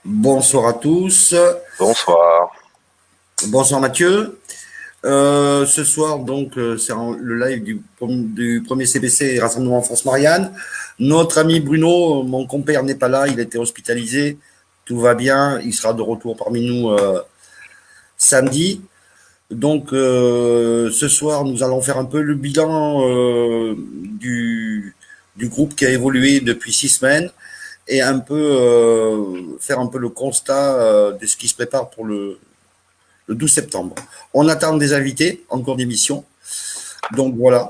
Bonsoir à tous. Bonsoir. Bonsoir Mathieu. Ce soir, donc, c'est le live du premier CBC Rassemblement France-Marianne. Notre ami Bruno, mon compère, n'est pas là. Il a été hospitalisé. Tout va bien. Il sera de retour parmi nous samedi. Donc, ce soir, nous allons faire un peu le bilan du groupe qui a évolué depuis 6 semaines et un peu faire un peu le constat de ce qui se prépare pour le 12 septembre. On attend des invités en cours d'émission. Donc voilà.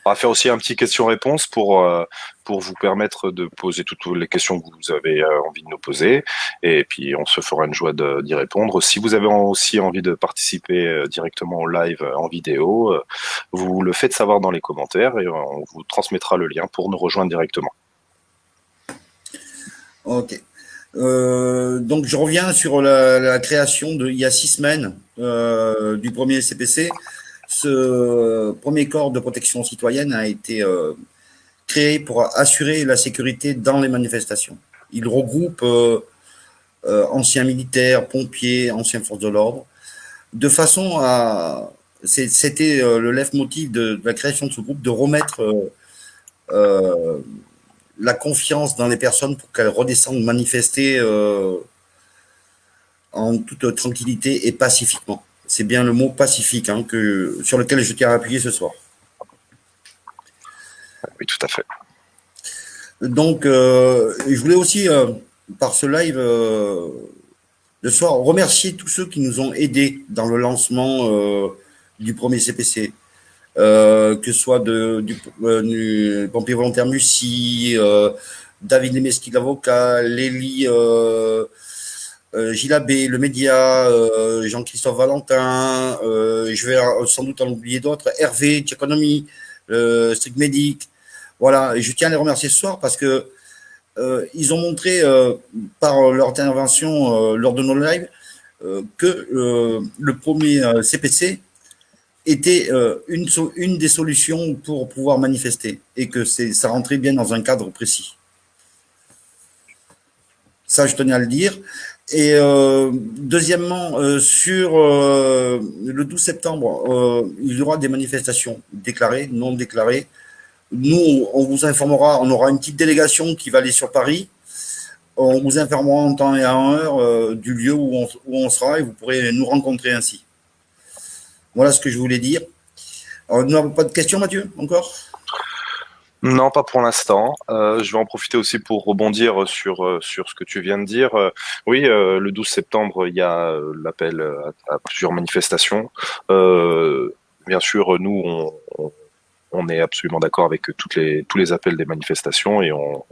On va faire aussi un petit question-réponse pour vous permettre de poser toutes les questions que vous avez envie de nous poser. Et puis, on se fera une joie d'y répondre. Si vous avez aussi envie de participer directement au live en vidéo, vous le faites savoir dans les commentaires et on vous transmettra le lien pour nous rejoindre directement. Ok. Donc je reviens sur la création il y a 6 semaines du premier CPC. Ce premier corps de protection citoyenne a été créé pour assurer la sécurité dans les manifestations. Il regroupe anciens militaires, pompiers, anciens forces de l'ordre, de façon à... C'était le leitmotiv de la création de ce groupe, de remettre euh, la confiance dans les personnes pour qu'elles redescendent manifester en toute tranquillité et pacifiquement. C'est bien le mot pacifique sur lequel je tiens à appuyer ce soir. Oui, tout à fait. Donc, je voulais aussi, par ce live de soir, remercier tous ceux qui nous ont aidés dans le lancement du premier CPC. Que ce soit du pompier volontaire Mussy, David Lemeski, l'avocat, Lélie Gilabé, le média, Jean-Christophe Valentin, je vais sans doute en oublier d'autres, Hervé, Tchekonomy, Strict Medic. Voilà, et je tiens à les remercier ce soir parce que ils ont montré par leur intervention lors de nos lives que le premier CPC était une des solutions pour pouvoir manifester et que ça rentrait bien dans un cadre précis. Ça, je tenais à le dire. Et deuxièmement, sur le 12 septembre, il y aura des manifestations déclarées, non déclarées. Nous, on vous informera, on aura une petite délégation qui va aller sur Paris. On vous informera en temps et en heure du lieu où on sera et vous pourrez nous rencontrer ainsi. Voilà ce que je voulais dire. Alors, nous n'avons pas de questions, Mathieu, encore? Non, pas pour l'instant. Je vais en profiter aussi pour rebondir sur ce que tu viens de dire. Oui, le 12 septembre, il y a l'appel à plusieurs manifestations. Bien sûr, nous, on est absolument d'accord avec tous les appels des manifestations et on,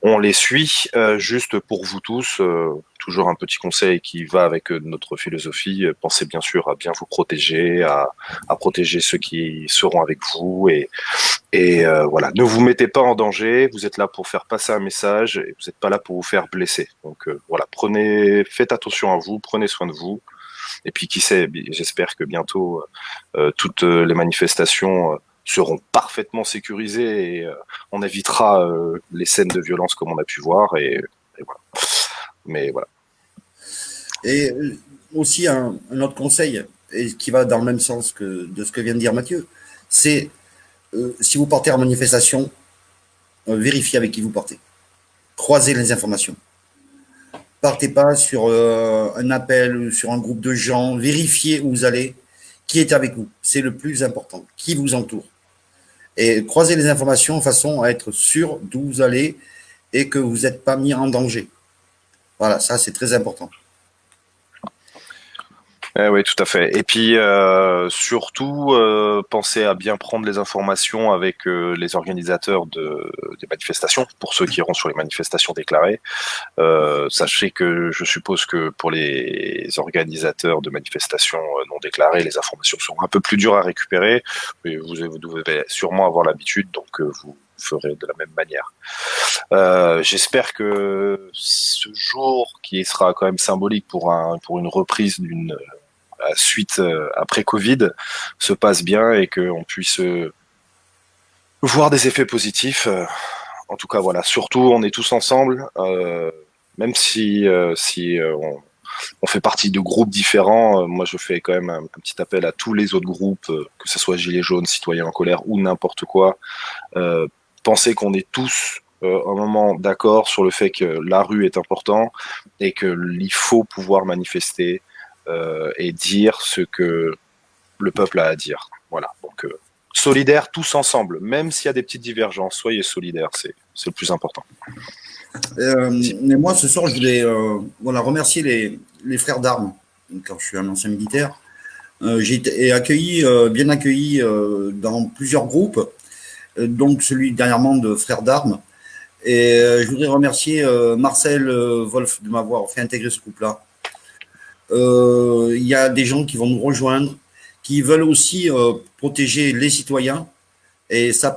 on les suit. Juste pour vous tous, toujours un petit conseil qui va avec notre philosophie. Pensez bien sûr à bien vous protéger, à protéger ceux qui seront avec vous et voilà, ne vous mettez pas en danger. Vous êtes là pour faire passer un message et vous n'êtes pas là pour vous faire blesser. Donc voilà, faites attention à vous, prenez soin de vous. Et puis qui sait, j'espère que bientôt toutes les manifestations seront parfaitement sécurisées et on évitera les scènes de violence comme on a pu voir. Et voilà. Mais voilà. Et aussi un autre conseil, et qui va dans le même sens de ce que vient de dire Mathieu, c'est si vous partez en manifestation, vérifiez avec qui vous partez. Croisez les informations. Partez pas sur un appel ou sur un groupe de gens. Vérifiez où vous allez, qui est avec vous. C'est le plus important. Qui vous entoure. Et croisez les informations de façon à être sûr d'où vous allez et que vous n'êtes pas mis en danger. Voilà, ça c'est très important. Oui, tout à fait. Et puis surtout, pensez à bien prendre les informations avec les organisateurs des manifestations, pour ceux qui iront sur les manifestations déclarées. Sachez que je suppose que pour les organisateurs de manifestations non déclarées, les informations seront un peu plus dures à récupérer, mais vous devez sûrement avoir l'habitude, donc vous ferez de la même manière. J'espère que ce jour, qui sera quand même symbolique pour une reprise d'une suite après Covid, se passe bien et qu'on puisse voir des effets positifs en tout cas, voilà. Surtout, on est tous ensemble, même si on fait partie de groupes différents. Moi, je fais quand même un petit appel à tous les autres groupes, que ce soit Gilets jaunes, Citoyens en colère ou n'importe quoi. Penser qu'on est tous un moment d'accord sur le fait que la rue est important et qu'il faut pouvoir manifester et dire ce que le peuple a à dire. Voilà. Donc, solidaires tous ensemble, même s'il y a des petites divergences, soyez solidaires, c'est le plus important. Mais moi, ce soir, je voulais voilà, remercier les frères d'armes, car je suis un ancien militaire. J'ai été accueilli, bien accueilli dans plusieurs groupes, donc celui dernièrement de frères d'armes. Et je voudrais remercier Marcel Wolf de m'avoir fait intégrer ce groupe-là. Il y a des gens qui vont nous rejoindre, qui veulent aussi protéger les citoyens, et ça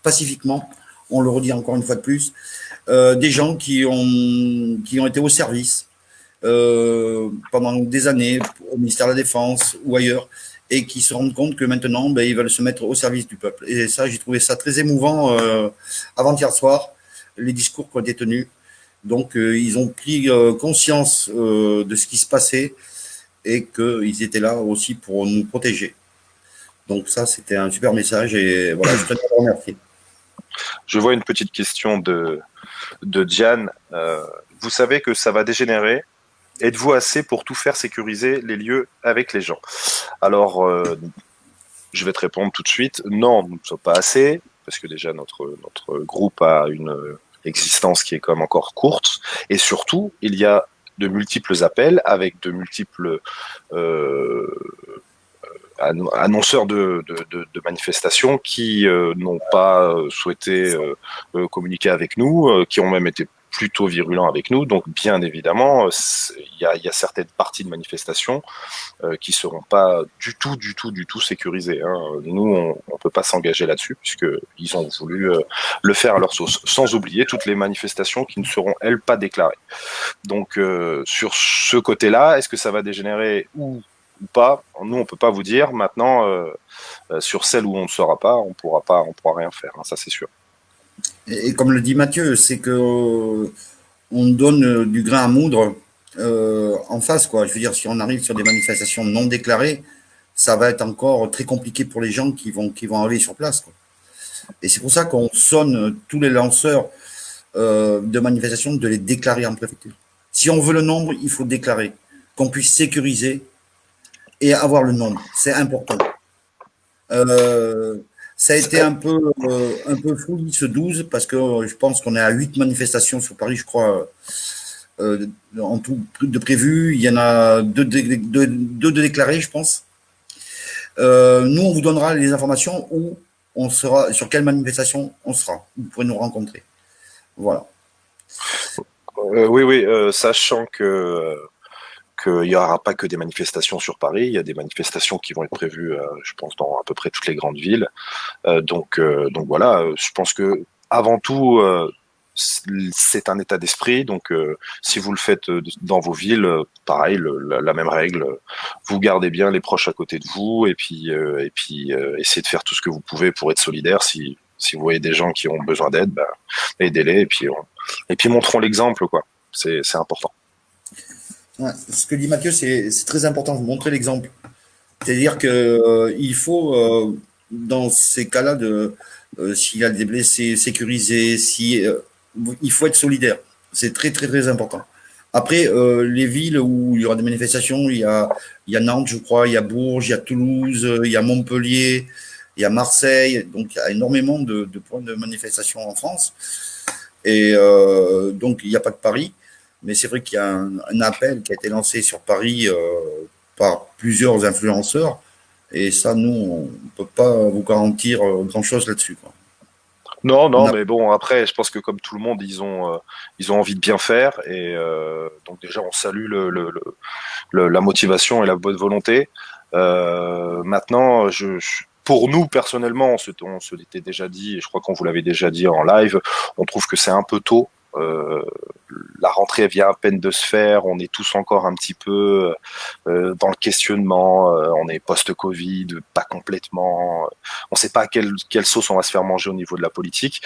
pacifiquement, on le redit encore une fois de plus. Des gens qui ont été au service pendant des années au ministère de la Défense ou ailleurs et qui se rendent compte que maintenant, ben, ils veulent se mettre au service du peuple. Et ça, j'ai trouvé ça très émouvant avant-hier soir, les discours qui ont été tenus. Donc, ils ont pris conscience de ce qui se passait et qu'ils étaient là aussi pour nous protéger. Donc ça, c'était un super message et voilà, je tenais à vous remercier. Je vois une petite question de Diane. Vous savez que ça va dégénérer. Êtes-vous assez pour tout faire sécuriser les lieux avec les gens? Alors, je vais te répondre tout de suite. Non, nous ne sommes pas assez, parce que déjà notre groupe a une existence qui est quand même encore courte. Et surtout, il y a de multiples appels avec de multiples annonceurs de manifestations qui n'ont pas souhaité communiquer avec nous, qui ont même été plutôt virulents avec nous. Donc, bien évidemment, il y a certaines parties de manifestations qui seront pas du tout sécurisées. Hein. Nous, on peut pas s'engager là-dessus puisque ils ont voulu le faire à leur sauce. Sans oublier toutes les manifestations qui ne seront elles pas déclarées. Donc, sur ce côté-là, est-ce que ça va dégénérer ou pas? Nous, on peut pas vous dire. Maintenant, sur celle où on ne sera pas, on pourra rien faire. Hein, ça, c'est sûr. Et comme le dit Mathieu, c'est que on donne du grain à moudre en face, quoi. Je veux dire, si on arrive sur des manifestations non déclarées, ça va être encore très compliqué pour les gens qui vont aller sur place, quoi. Et c'est pour ça qu'on sonne tous les lanceurs de manifestations de les déclarer en préfecture. Si on veut le nombre, il faut déclarer, qu'on puisse sécuriser et avoir le nombre. C'est important. Ça a été un peu fou ce 12 parce que je pense qu'on est à 8 manifestations sur Paris, je crois, en tout de prévues. Il y en a deux de déclarées, je pense. Nous, on vous donnera les informations où on sera, sur quelle manifestation on sera. Vous pourrez nous rencontrer. Voilà. Oui, sachant que qu'il n'y aura pas que des manifestations sur Paris, il y a des manifestations qui vont être prévues, je pense, dans à peu près toutes les grandes villes. Donc voilà, je pense que avant tout, c'est un état d'esprit. Donc si vous le faites dans vos villes, pareil, la même règle, vous gardez bien les proches à côté de vous et puis essayez de faire tout ce que vous pouvez pour être solidaire. Si vous voyez des gens qui ont besoin d'aide, bah, aidez-les et puis montrons l'exemple, quoi. C'est important. Ouais, ce que dit Mathieu, c'est très important de montrer l'exemple. C'est-à-dire que il faut, dans ces cas-là, s'il y a des blessés, sécuriser, il faut être solidaire. C'est très, très, très important. Après, les villes où il y aura des manifestations, il y a Nantes, je crois, il y a Bourges, il y a Toulouse, il y a Montpellier, il y a Marseille. Donc, il y a énormément de points de manifestation en France. Et donc, il n'y a pas que Paris. Mais c'est vrai qu'il y a un appel qui a été lancé sur Paris par plusieurs influenceurs. Et ça, nous, on ne peut pas vous garantir grand-chose là-dessus, quoi. Non, mais bon, après, je pense que comme tout le monde, ils ont envie de bien faire et donc déjà, on salue la motivation et la bonne volonté. Maintenant, pour nous personnellement, on se l'était déjà dit et je crois qu'on vous l'avait déjà dit en live, on trouve que c'est un peu tôt la rentrée vient à peine de se faire, on est tous encore un petit peu dans le questionnement, on est post-Covid, pas complètement, on ne sait pas quelle sauce on va se faire manger au niveau de la politique.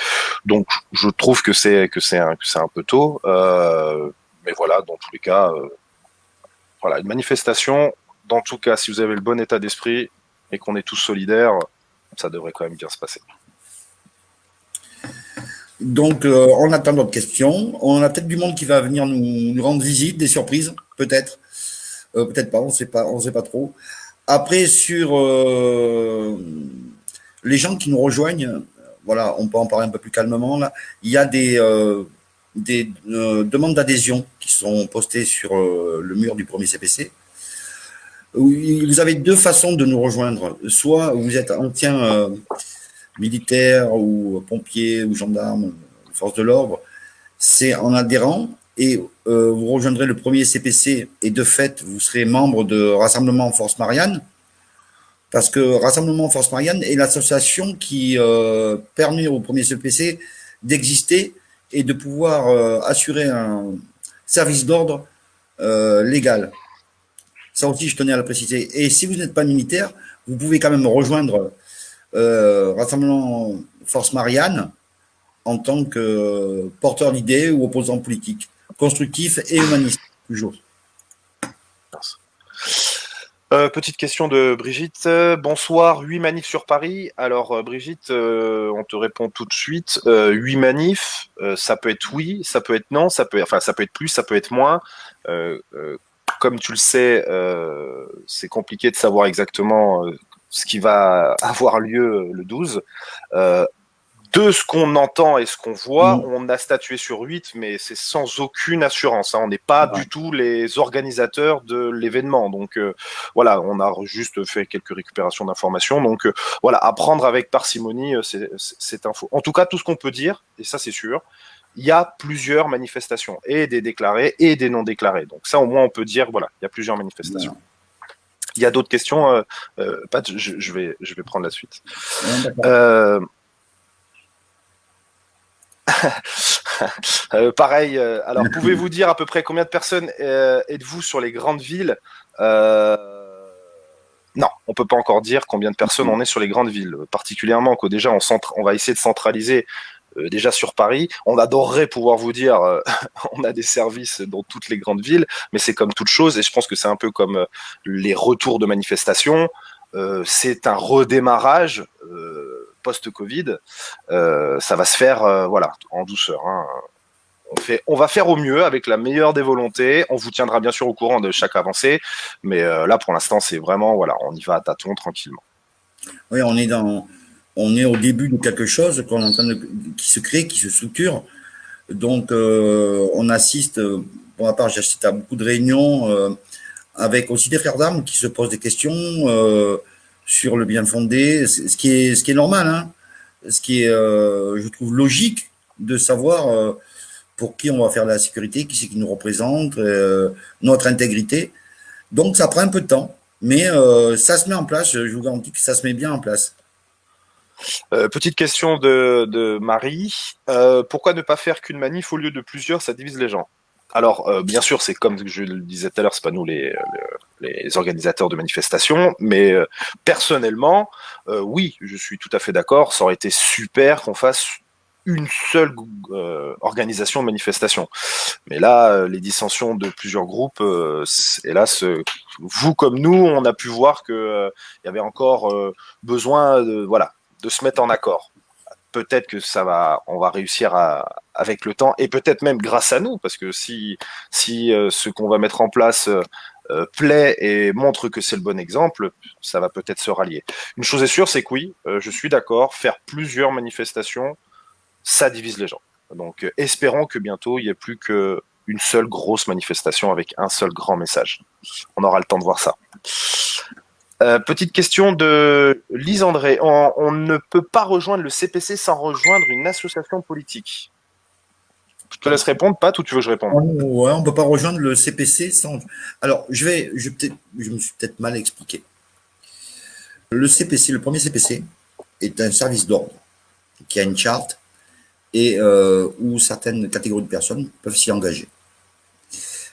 Donc je trouve que c'est un peu tôt, mais voilà, dans tous les cas, voilà, une manifestation. Dans tout cas, si vous avez le bon état d'esprit et qu'on est tous solidaires, ça devrait quand même bien se passer. Donc, on attend d'autres questions. On a peut-être du monde qui va venir nous rendre visite, des surprises, peut-être. Peut-être pas, on sait pas trop. Après, sur les gens qui nous rejoignent, voilà, on peut en parler un peu plus calmement là. Il y a des demandes d'adhésion qui sont postées sur le mur du premier CPC. Vous avez deux façons de nous rejoindre. Soit vous êtes ancien militaire ou pompier ou gendarme, force de l'ordre, c'est en adhérant et vous rejoindrez le premier CPC et de fait vous serez membre de Rassemblement Force Marianne parce que Rassemblement Force Marianne est l'association qui permet au premier CPC d'exister et de pouvoir assurer un service d'ordre légal. Ça aussi, je tenais à le préciser. Et si vous n'êtes pas militaire, vous pouvez quand même rejoindre Rassemblement Force Marianne en tant que porteur d'idées ou opposant politique, constructif et humaniste, toujours. Petite question de Brigitte. Bonsoir, 8 manifs sur Paris. Alors Brigitte, on te répond tout de suite. 8 manifs, ça peut être oui, ça peut être non, ça peut être plus, ça peut être moins. Comme tu le sais, c'est compliqué de savoir exactement ce qui va avoir lieu le 12. De ce qu'on entend et ce qu'on voit, on a statué sur 8, mais c'est sans aucune assurance. On n'est pas du tout les organisateurs de l'événement. Donc voilà, on a juste fait quelques récupérations d'informations. Donc voilà, à prendre avec parcimonie cette info. En tout cas, tout ce qu'on peut dire, et ça c'est sûr, il y a plusieurs manifestations, et des déclarés et des non déclarés. Donc ça, au moins, on peut dire, voilà, il y a plusieurs manifestations. Il y a d'autres questions, Pat, je vais prendre la suite. Pareil, alors pouvez-vous dire à peu près combien de personnes êtes-vous sur les grandes villes? Non, on peut pas encore dire combien de personnes on est sur les grandes villes, particulièrement que déjà on va essayer de centraliser déjà sur Paris. On adorerait pouvoir vous dire on a des services dans toutes les grandes villes, mais c'est comme toute chose et je pense que c'est un peu comme les retours de manifestations. C'est un redémarrage post-Covid. Ça va se faire voilà, en douceur. Hein. On va faire au mieux avec la meilleure des volontés. On vous tiendra bien sûr au courant de chaque avancée, mais là pour l'instant c'est vraiment voilà, on y va à tâtons tranquillement. Oui, on est au début de quelque chose qui se crée, qui se structure. Donc on assiste, pour ma part, j'assiste à beaucoup de réunions avec aussi des frères d'armes qui se posent des questions sur le bien fondé, ce qui est normal, hein, ce qui est, je trouve, logique de savoir pour qui on va faire la sécurité, qui c'est qui nous représente, notre intégrité. Donc ça prend un peu de temps, mais ça se met en place, je vous garantis que ça se met bien en place. Petite question de Marie. Pourquoi ne pas faire qu'une manif au lieu de plusieurs? Ça divise les gens. Alors, bien sûr, c'est comme je le disais tout à l'heure, c'est pas nous les organisateurs de manifestations, mais personnellement, oui, je suis tout à fait d'accord. Ça aurait été super qu'on fasse une seule organisation de manifestation. Mais là, les dissensions de plusieurs groupes, hélas, vous comme nous, on a pu voir que il y avait encore besoin de se mettre en accord. Peut-être que on va réussir avec le temps et peut-être même grâce à nous, parce que si ce qu'on va mettre en place plaît et montre que c'est le bon exemple, ça va peut-être se rallier. Une chose est sûre, c'est que oui, je suis d'accord, faire plusieurs manifestations, ça divise les gens. Donc espérons que bientôt il n'y ait plus qu'une seule grosse manifestation avec un seul grand message. On aura le temps de voir ça. Petite question de Lise André. On ne peut pas rejoindre le CPC sans rejoindre une association politique. Je te laisse répondre, Pat, ou tu veux que je réponde? Ouais, on peut pas rejoindre le CPC sans. Alors, je me suis peut-être mal expliqué. Le CPC, le premier CPC, est un service d'ordre qui a une charte et où certaines catégories de personnes peuvent s'y engager.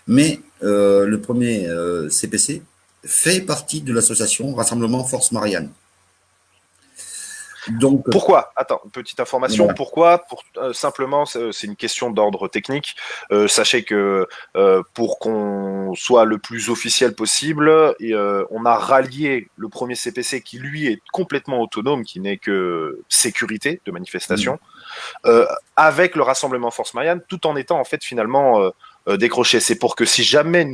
Mais le premier CPC fait partie de l'association Rassemblement Force Marianne. Donc, Pourquoi? Attends, petite information. voilà. Pourquoi? Simplement, c'est une question d'ordre technique. Sachez que pour qu'on soit le plus officiel possible, on a rallié le premier CPC qui lui est complètement autonome, qui n'est que sécurité de manifestation, avec le Rassemblement Force Marianne, tout en étant en fait finalement décroché. C'est pour que si jamais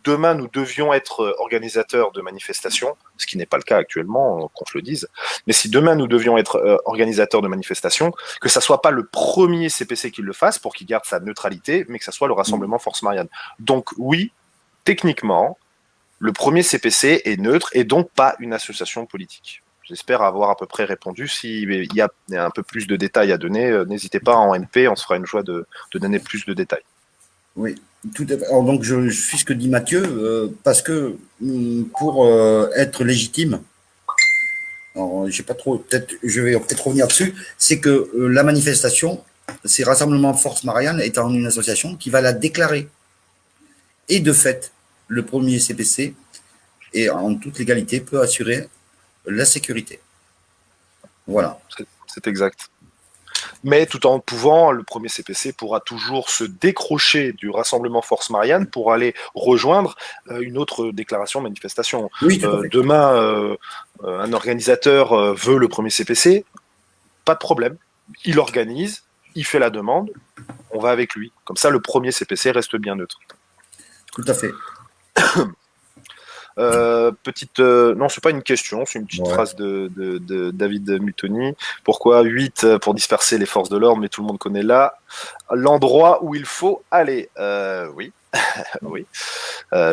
demain nous devions être organisateurs de manifestations, ce qui n'est pas le cas actuellement, qu'on se le dise, mais si demain nous devions être organisateurs de manifestations, que ça soit pas le premier CPC qui le fasse pour qu'il garde sa neutralité, mais que ça soit le Rassemblement Force Marianne. Donc oui, techniquement, le premier CPC est neutre et donc pas une association politique. J'espère avoir à peu près répondu. S'il y a un peu plus de détails à donner, n'hésitez pas en MP, on se fera une joie de donner plus de détails. Oui, tout à fait. Alors donc je suis ce que dit Mathieu parce que pour être légitime, alors j'ai pas trop, peut-être je vais peut-être revenir dessus, c'est que la manifestation, c'est Rassemblement Force Marianne étant une association qui va la déclarer. Et de fait, le premier CPC et en toute légalité peut assurer la sécurité. Voilà. C'est exact. Mais tout en pouvant, le premier CPC pourra toujours se décrocher du Rassemblement Force Marianne pour aller rejoindre une autre déclaration manifestation. Oui, tout à fait. Demain, un organisateur veut le premier CPC, pas de problème. Il organise, il fait la demande, on va avec lui. Comme ça, le premier CPC reste bien neutre. Tout à fait. Non, c'est pas une question, c'est une petite Ouais. phrase de David Mutoni. Pourquoi 8 pour disperser les forces de l'ordre, mais tout le monde connaît là l'endroit où il faut aller. Oui, oui.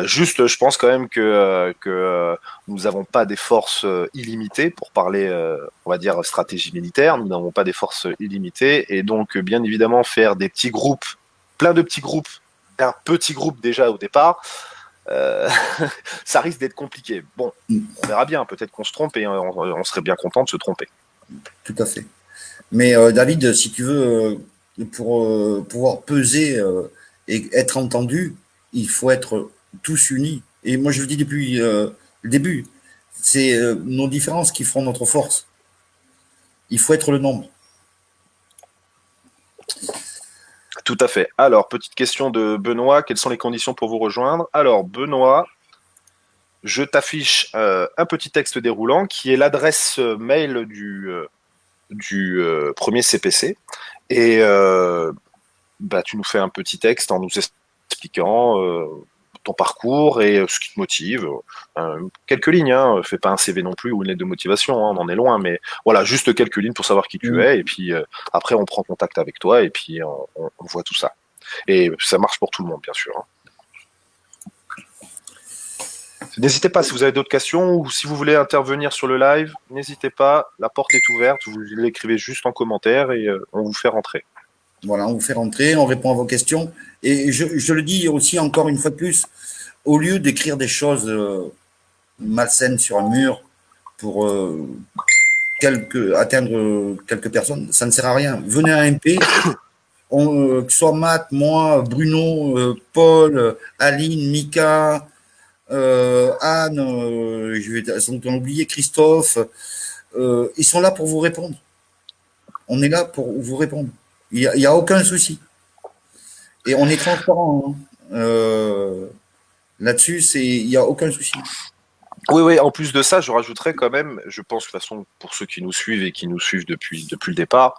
Juste, je pense quand même que nous n'avons pas des forces illimitées pour parler, on va dire, stratégie militaire. Nous n'avons pas des forces illimitées et donc, bien évidemment, faire des petits groupes, plein de petits groupes, un petit groupe déjà au départ. Ça risque d'être compliqué. Bon, on verra bien. Peut-être qu'on se trompe et on serait bien content de se tromper. Tout à fait. Mais David, si tu veux, pour pouvoir peser et être entendu, il faut être tous unis. Et moi, je le dis depuis le début, c'est nos différences qui feront notre force. Il faut être le nombre. Tout à fait. Alors, petite question de Benoît. Quelles sont les conditions pour vous rejoindre? Alors, Benoît, je t'affiche un petit texte déroulant qui est l'adresse mail du premier CPC. Et tu nous fais un petit texte en nous expliquant ton parcours et ce qui te motive. Quelques lignes, hein. Fais pas un CV non plus ou une lettre de motivation, hein, on en est loin, mais voilà, juste quelques lignes pour savoir qui tu es. Et puis après, on prend contact avec toi et puis on voit tout ça. Et ça marche pour tout le monde, bien sûr. Hein. N'hésitez pas si vous avez d'autres questions ou si vous voulez intervenir sur le live, n'hésitez pas, la porte est ouverte, vous l'écrivez juste en commentaire et on vous fait rentrer. Voilà, on vous fait rentrer, on répond à vos questions. Et je le dis aussi encore une fois de plus, au lieu d'écrire des choses malsaines sur un mur pour atteindre quelques personnes, ça ne sert à rien. Venez à MP, que ce soit Matt, moi, Bruno, Paul, Aline, Mika, Anne, je vais sans doute en oublier, Christophe, ils sont là pour vous répondre. On est là pour vous répondre. Il y a aucun souci. Et on est transparent. Hein. Là-dessus, il n'y a aucun souci. Oui, en plus de ça, je rajouterais quand même, je pense de toute façon, pour ceux qui nous suivent et qui nous suivent depuis le départ,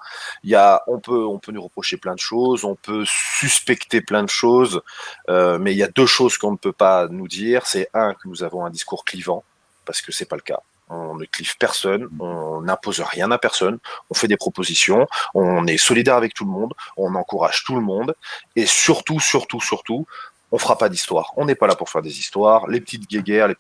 on peut nous reprocher plein de choses, on peut suspecter plein de choses, mais il y a deux choses qu'on ne peut pas nous dire. C'est un, que nous avons un discours clivant, parce que c'est pas le cas. On ne clive personne, on n'impose rien à personne, on fait des propositions, on est solidaire avec tout le monde, on encourage tout le monde, et surtout, on fera pas d'histoire. On n'est pas là pour faire des histoires. Les petites guéguerres, les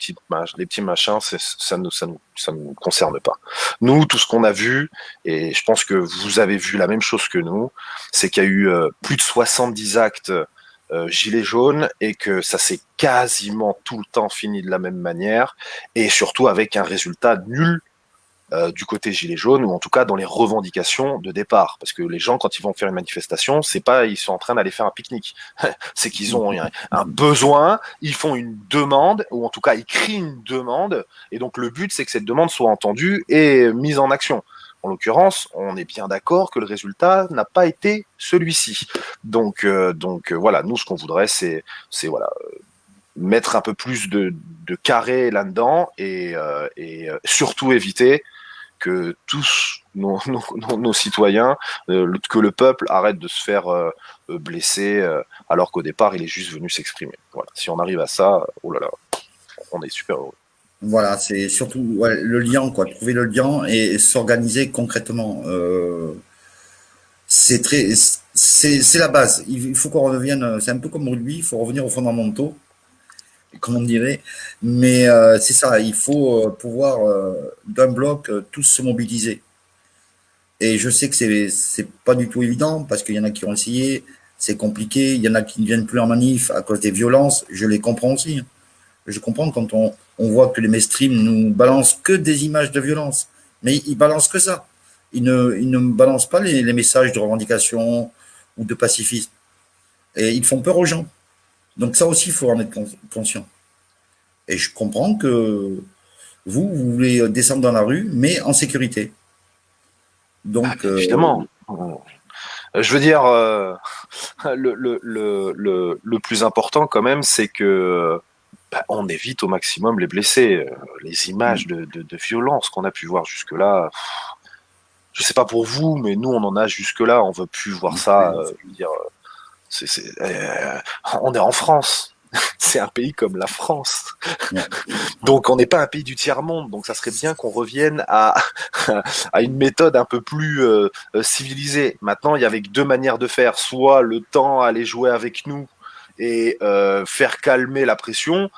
petits machins, ça nous concerne pas. Nous, tout ce qu'on a vu, et je pense que vous avez vu la même chose que nous, c'est qu'il y a eu plus de 70 actes gilets jaunes et que ça s'est quasiment tout le temps fini de la même manière et surtout avec un résultat nul du côté gilet jaune, ou en tout cas dans les revendications de départ. Parce que les gens, quand ils vont faire une manifestation, c'est pas ils sont en train d'aller faire un pique-nique. C'est qu'ils ont un besoin, ils font une demande, ou en tout cas ils crient une demande, et donc le but c'est que cette demande soit entendue et mise en action. En l'occurrence, on est bien d'accord que le résultat n'a pas été celui-ci. Donc voilà, nous ce qu'on voudrait, c'est voilà, mettre un peu plus de carré là-dedans et surtout éviter que tous nos citoyens, que le peuple arrête de se faire blesser alors qu'au départ il est juste venu s'exprimer. Voilà. Si on arrive à ça, oh là là, on est super heureux. Voilà, c'est surtout le lien, quoi, trouver le lien et s'organiser concrètement. C'est très, c'est la base. Il faut qu'on revienne. C'est un peu comme rugby, il faut revenir aux fondamentaux, comme on dirait. Mais c'est ça, il faut pouvoir d'un bloc tous se mobiliser. Et je sais que c'est pas du tout évident parce qu'il y en a qui ont essayé, c'est compliqué. Il y en a qui ne viennent plus en manif à cause des violences. Je les comprends aussi. Je comprends quand on voit que les mainstream nous balancent que des images de violence. Mais ils balancent que ça. Ils ne balancent pas les messages de revendication ou de pacifisme. Et ils font peur aux gens. Donc ça aussi, il faut en être conscient. Et je comprends que vous voulez descendre dans la rue, mais en sécurité. Ah, Donc, bien évidemment. Je veux dire, le plus important quand même, c'est que on évite au maximum les blessés. Les images de violence qu'on a pu voir jusque-là, je sais pas pour vous, mais nous on en a jusque-là, on veut plus voir ça. Je veux dire, on est en France. C'est un pays comme la France. ouais. Donc on n'est pas un pays du tiers-monde, donc ça serait bien qu'on revienne à une méthode un peu plus civilisée. Maintenant, il y avait que deux manières de faire, soit le temps allait jouer avec nous et faire calmer la pression,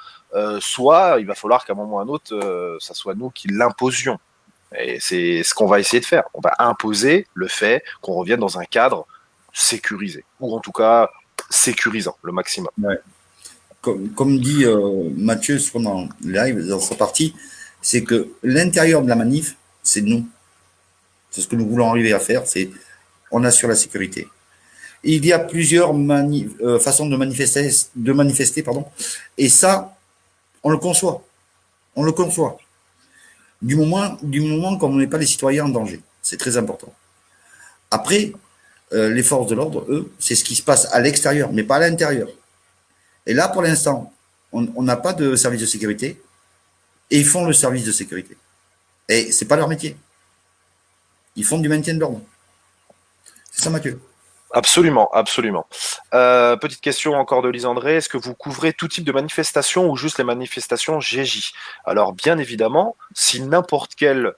soit il va falloir qu'à un moment ou à un autre, ça soit nous qui l'imposions. Et c'est ce qu'on va essayer de faire. On va imposer le fait qu'on revienne dans un cadre sécurisé, ou en tout cas sécurisant le maximum. Ouais. Comme dit Mathieu sur dans le live, dans sa partie, c'est que l'intérieur de la manif, c'est nous. C'est ce que nous voulons arriver à faire, c'est on assure la sécurité. Et il y a plusieurs façons de manifester, pardon, et ça, on le conçoit. On le conçoit. Du moment qu'on ne met pas les citoyens en danger. C'est très important. Après, les forces de l'ordre, eux, c'est ce qui se passe à l'extérieur, mais pas à l'intérieur. Et là, pour l'instant, on n'a pas de service de sécurité et ils font le service de sécurité. Et c'est pas leur métier. Ils font du maintien de l'ordre. C'est ça, Mathieu. Absolument, absolument. Petite question encore de Lise André. Est-ce que vous couvrez tout type de manifestation ou juste les manifestations GJ? Alors, bien évidemment, si n'importe quel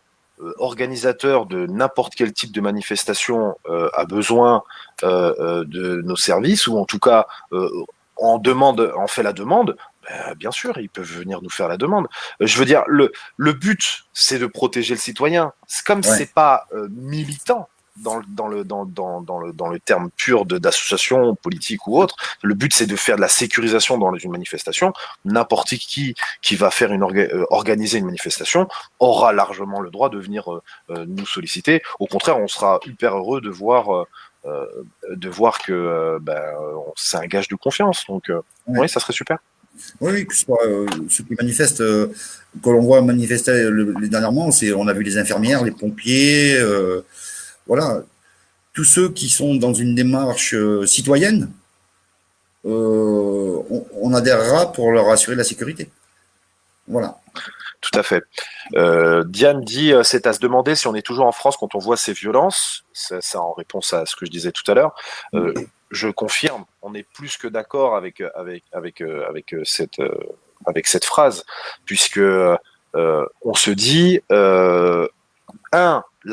organisateur de n'importe quel type de manifestation a besoin de nos services, ou en tout cas en fait la demande, bien sûr, ils peuvent venir nous faire la demande. Je veux dire, le but, c'est de protéger le citoyen. C'est comme Ouais. c'est pas militant dans le terme pur d'association politique ou autre. Le but, c'est de faire de la sécurisation dans une manifestation. N'importe qui va faire organiser une manifestation aura largement le droit de venir nous solliciter. Au contraire, on sera hyper heureux de voir que c'est un gage de confiance. Donc, Ouais. oui, ça serait super. Oui, oui, que ce soit ceux qui manifestent, que l'on voit manifester les dernièrement, on a vu les infirmières, les pompiers, voilà, tous ceux qui sont dans une démarche citoyenne, on adhérera pour leur assurer la sécurité. Voilà. Tout à fait. Diane dit, c'est à se demander si on est toujours en France quand on voit ces violences. Ça en réponse à ce que je disais tout à l'heure. Je confirme, on est plus que d'accord avec cette phrase, puisque on se dit, la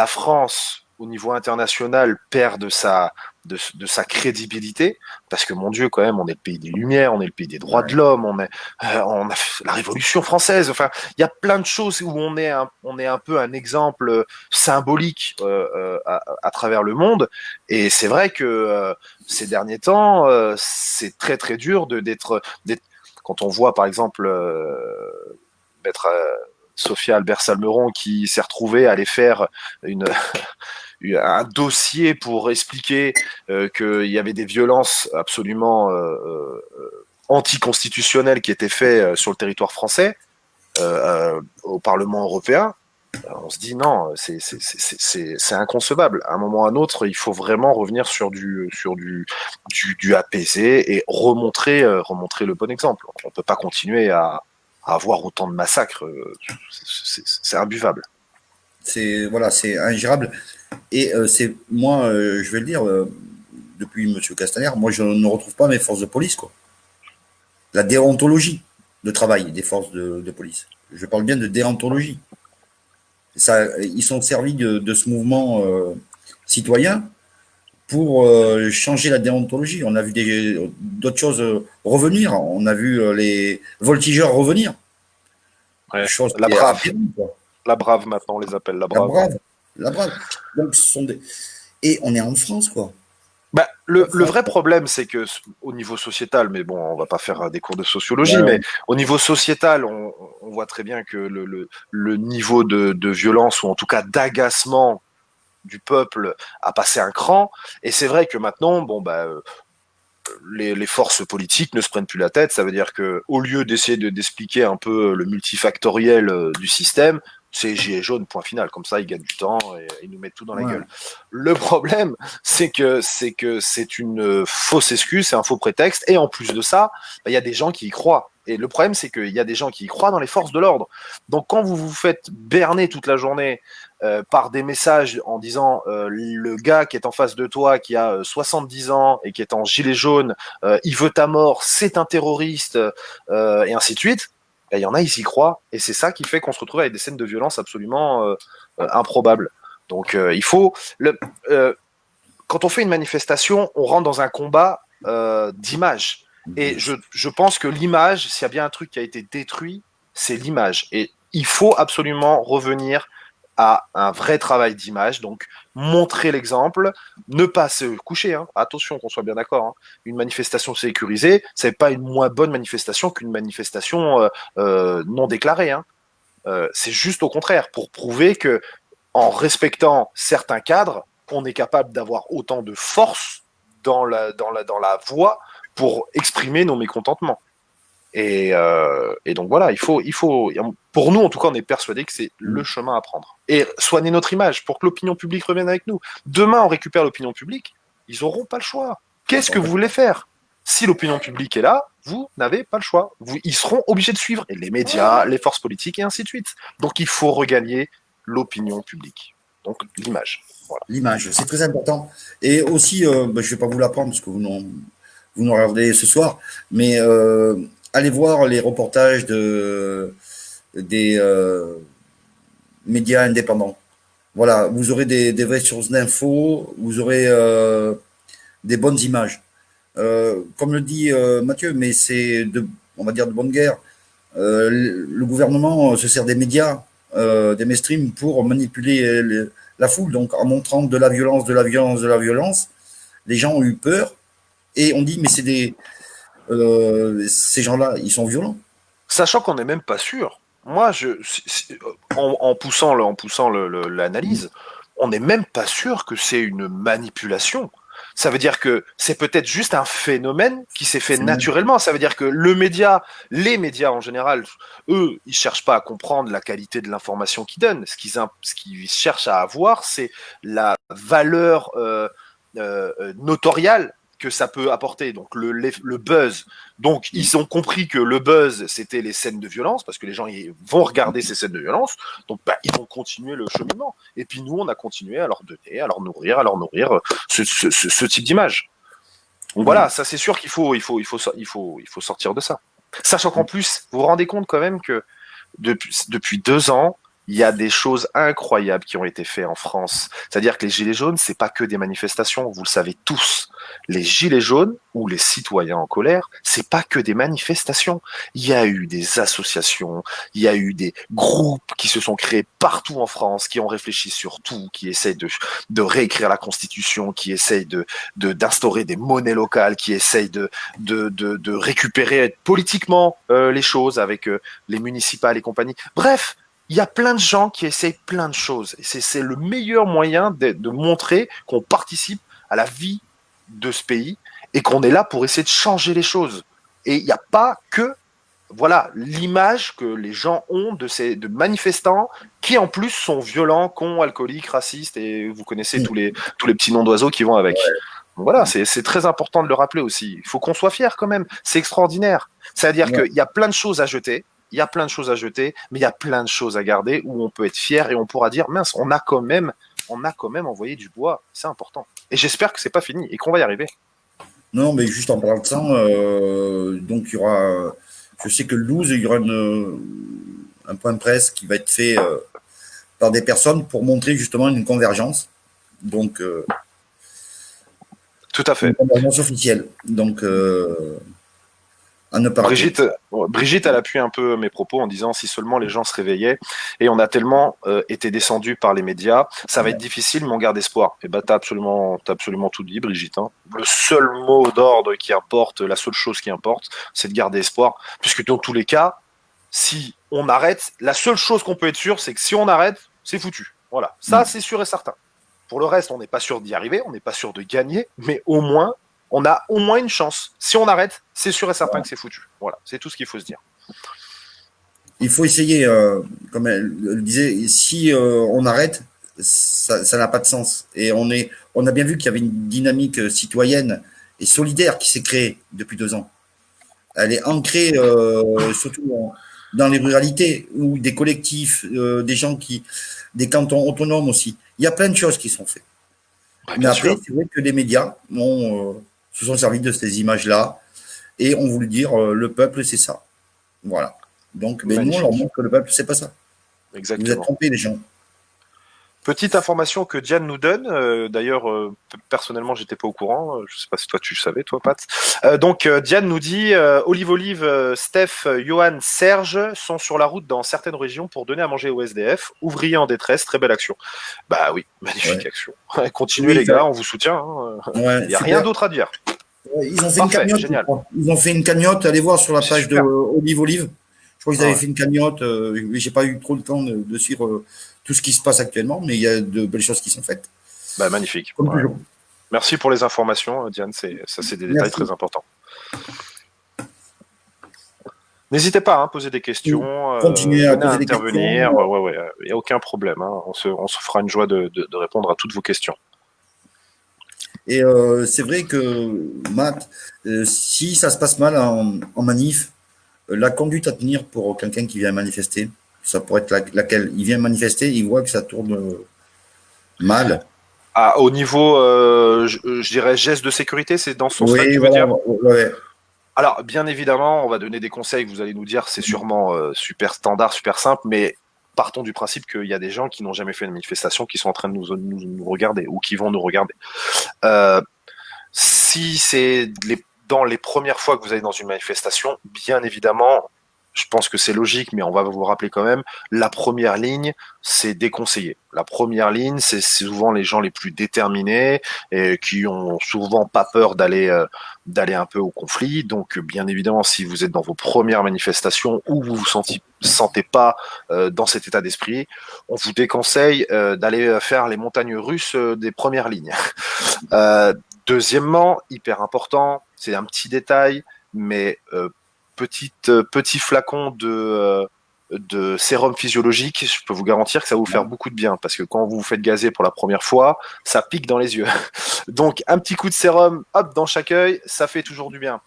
France au niveau international perd de sa crédibilité, parce que mon Dieu, quand même, on est le pays des Lumières, on est le pays des droits de l'homme, on a la Révolution française. Enfin, il y a plein de choses où on est un peu un exemple symbolique à travers le monde. Et c'est vrai que ces derniers temps, c'est très très dur d'être quand on voit par exemple mettre Sophia Albert-Salmeron qui s'est retrouvée à aller faire un dossier pour expliquer qu'il y avait des violences absolument anticonstitutionnelles qui étaient faites sur le territoire français au Parlement européen. On se dit non, c'est inconcevable. À un moment ou à un autre, il faut vraiment revenir sur du apaisé et remontrer le bon exemple. On ne peut pas continuer à avoir autant de massacres. C'est imbuvable. C'est ingérable. Et c'est moi, je vais le dire, depuis M. Castaner, moi je ne retrouve pas mes forces de police, quoi. La déontologie de travail des forces de police. Je parle bien de déontologie. Ça, ils sont servis de ce mouvement citoyen pour changer la déontologie. On a vu d'autres choses revenir. On a vu les voltigeurs revenir. Ouais. Chose la brave. La brave, maintenant, on les appelle. La brave. La brave. Donc, ce sont des... Et on est en France, quoi. Bah, le vrai problème, c'est que au niveau sociétal, mais bon, on va pas faire des cours de sociologie, mais au niveau sociétal, on voit très bien que le niveau de violence, ou en tout cas d'agacement du peuple, a passé un cran. Et c'est vrai que maintenant, bon, les forces politiques ne se prennent plus la tête. Ça veut dire que au lieu d'essayer d'expliquer un peu le multifactoriel du système, c'est gilet jaune, point final. Comme ça, ils gagnent du temps et ils nous mettent tout dans la gueule. Le problème, c'est que c'est une fausse excuse, c'est un faux prétexte. Et en plus de ça, il y a des gens qui y croient. Et le problème, c'est qu'il y a des gens qui y croient dans les forces de l'ordre. Donc, quand vous vous faites berner toute la journée par des messages en disant le gars qui est en face de toi, qui a 70 ans et qui est en gilet jaune, il veut ta mort, c'est un terroriste, et ainsi de suite, il y en a, ils y croient. Et c'est ça qui fait qu'on se retrouve avec des scènes de violence absolument improbables. Donc, il faut... quand on fait une manifestation, on rentre dans un combat d'image. Et je pense que l'image, s'il y a bien un truc qui a été détruit, c'est l'image. Et il faut absolument revenir à un vrai travail d'image, donc montrer l'exemple, ne pas se coucher, hein. Attention qu'on soit bien d'accord, hein. Une manifestation sécurisée, c'est pas une moins bonne manifestation qu'une manifestation non déclarée, hein. C'est juste au contraire, pour prouver que en respectant certains cadres, on est capable d'avoir autant de force dans la voie pour exprimer nos mécontentements. Et donc voilà, il faut, pour nous en tout cas, on est persuadé que c'est le chemin à prendre. Et soigner notre image pour que l'opinion publique revienne avec nous. Demain, on récupère l'opinion publique, ils n'auront pas le choix. Qu'est-ce que vous voulez faire? Si l'opinion publique est là, vous n'avez pas le choix. Ils seront obligés de suivre, et les médias, les forces politiques, et ainsi de suite. Donc il faut regagner l'opinion publique. Donc l'image. Voilà. L'image, c'est très important. Et aussi, je ne vais pas vous l'apprendre parce que vous nous regardez ce soir, mais allez voir les reportages des médias indépendants. Voilà, vous aurez des vraies sources d'infos, vous aurez des bonnes images. Comme le dit Mathieu, mais c'est on va dire de bonne guerre. Le gouvernement se sert des médias, des mainstream pour manipuler la foule, donc en montrant de la violence, de la violence, de la violence. Les gens ont eu peur et on dit mais c'est ces gens-là, ils sont violents. Sachant qu'on n'est même pas sûr. Moi, en poussant l'analyse, on n'est même pas sûr que c'est une manipulation. Ça veut dire que c'est peut-être juste un phénomène qui s'est fait naturellement. Ça veut dire que les médias en général, eux, ils cherchent pas à comprendre la qualité de l'information qu'ils donnent. Ce qu'ils cherchent à avoir, c'est la valeur notoriale que ça peut apporter, donc le buzz. Donc ils ont compris que le buzz, c'était les scènes de violence, parce que les gens ils vont regarder ces scènes de violence, donc ils vont continuer le cheminement. Et puis nous, on a continué à leur donner, à leur nourrir ce type d'image. Donc voilà, ça c'est sûr qu'il faut sortir de ça. Sachant qu'en plus, vous vous rendez compte quand même que depuis 2 ans, il y a des choses incroyables qui ont été faites en France. C'est-à-dire que les Gilets jaunes, c'est pas que des manifestations, vous le savez tous. Les Gilets jaunes, ou les citoyens en colère, c'est pas que des manifestations. Il y a eu des associations, il y a eu des groupes qui se sont créés partout en France, qui ont réfléchi sur tout, qui essayent de réécrire la Constitution, qui essayent d'instaurer des monnaies locales, qui essayent de récupérer politiquement les choses avec les municipales et compagnie. Bref, il y a plein de gens qui essayent plein de choses. Et c'est le meilleur moyen de montrer qu'on participe à la vie de ce pays et qu'on est là pour essayer de changer les choses. Et il n'y a pas que voilà l'image que les gens ont de ces de manifestants qui en plus sont violents, cons, alcooliques, racistes et vous connaissez tous les petits noms d'oiseaux qui vont avec. Ouais. Donc voilà, c'est très important de le rappeler aussi. Il faut qu'on soit fier quand même. C'est extraordinaire. C'est-à-dire Ouais. qu'il y a plein de choses à jeter. Il y a plein de choses à jeter, mais il y a plein de choses à garder où on peut être fier et on pourra dire mince, on a quand même envoyé du bois. C'est important. Et j'espère que c'est pas fini et qu'on va y arriver. Non, mais juste en parlant de ça, donc il y aura, je sais que le 12, il y aura un point de presse qui va être fait par des personnes pour montrer justement une convergence, donc Tout à une fait. convergence officielle, donc à ne pas rater. Brigitte, elle appuie un peu mes propos en disant si seulement les gens se réveillaient et on a tellement été descendu par les médias, ça va être difficile, mais on garde espoir. Et bah t'as absolument tout dit, Brigitte. Hein. Le seul mot d'ordre qui importe, la seule chose qui importe, c'est de garder espoir, puisque dans tous les cas, si on arrête, la seule chose qu'on peut être sûr, c'est que si on arrête, c'est foutu. Voilà, ça c'est sûr et certain. Pour le reste, on n'est pas sûr d'y arriver, on n'est pas sûr de gagner, mais au moins, on a au moins une chance. Si on arrête, c'est sûr et certain que c'est foutu. Voilà, c'est tout ce qu'il faut se dire. Il faut essayer, comme elle le disait, si on arrête, ça n'a pas de sens. Et on a bien vu qu'il y avait une dynamique citoyenne et solidaire qui s'est créée depuis 2 ans. Elle est ancrée surtout dans les ruralités ou des collectifs, des cantons autonomes aussi. Il y a plein de choses qui sont faites. Ouais, Mais bien après, sûr. c'est vrai que les médias se sont servis de ces images-là et ont voulu dire le peuple, c'est ça. Voilà. Donc, mais nous, on leur Magnifique. montre que le peuple, c'est pas ça. Vous êtes Exactement. trompés, les gens. Petite information que Diane nous donne. D'ailleurs, personnellement, j'étais pas au courant. Je sais pas si toi tu savais, toi, Pat. Diane nous dit Olive, Steph, Johan, Serge sont sur la route dans certaines régions pour donner à manger aux SDF. Ouvriers en détresse, très belle action. Bah oui, magnifique Ouais. action. Continuez Oui, les gars, on vous soutient. ouais, Il y a rien super. d'autre à dire. Ouais, ils ont fait une Parfait, cagnotte, je génial. crois. Ils ont fait une cagnotte. Allez voir sur la C'est page de super. Olive Olive. Je crois qu'ils Ah avaient ouais. fait une cagnotte. Mais j'ai pas eu trop le temps de suivre tout ce qui se passe actuellement, mais il y a de belles choses qui sont faites. Bah magnifique. Comme Ouais. toujours. Merci pour les informations, Diane. C'est des détails Merci. très importants. N'hésitez pas à poser des questions, Continuez à venez à poser des questions. intervenir. Ouais, ouais, il n'y a aucun problème. Hein. On se fera une joie de répondre à toutes vos questions. Et c'est vrai que, Matt, si ça se passe mal en manif, la conduite à tenir pour quelqu'un qui vient manifester, ça pourrait être laquelle il vient manifester, il voit que ça tourne mal. Ah, au niveau, je dirais, geste de sécurité, c'est dans ce sens-là que Oui, tu veux voilà. dire? Ouais. Alors, bien évidemment, on va donner des conseils que vous allez nous dire, c'est sûrement super standard, super simple, mais partons du principe qu'il y a des gens qui n'ont jamais fait une manifestation qui sont en train de nous regarder ou qui vont nous regarder. Euh, Si c'est dans les premières fois que vous allez dans une manifestation, bien évidemment, je pense que c'est logique, mais on va vous rappeler quand même, la première ligne, c'est déconseillé. La première ligne, c'est souvent les gens les plus déterminés et qui ont souvent pas peur d'aller un peu au conflit. Donc, bien évidemment, si vous êtes dans vos premières manifestations ou vous vous sentez pas dans cet état d'esprit, on vous déconseille d'aller faire les montagnes russes des premières lignes. Euh, Deuxièmement, hyper important, c'est un petit détail, mais petit flacon de sérum physiologique, je peux vous garantir que ça va vous faire beaucoup de bien, parce que quand vous vous faites gazer pour la première fois, ça pique dans les yeux. Donc un petit coup de sérum, hop, dans chaque œil, ça fait toujours du bien.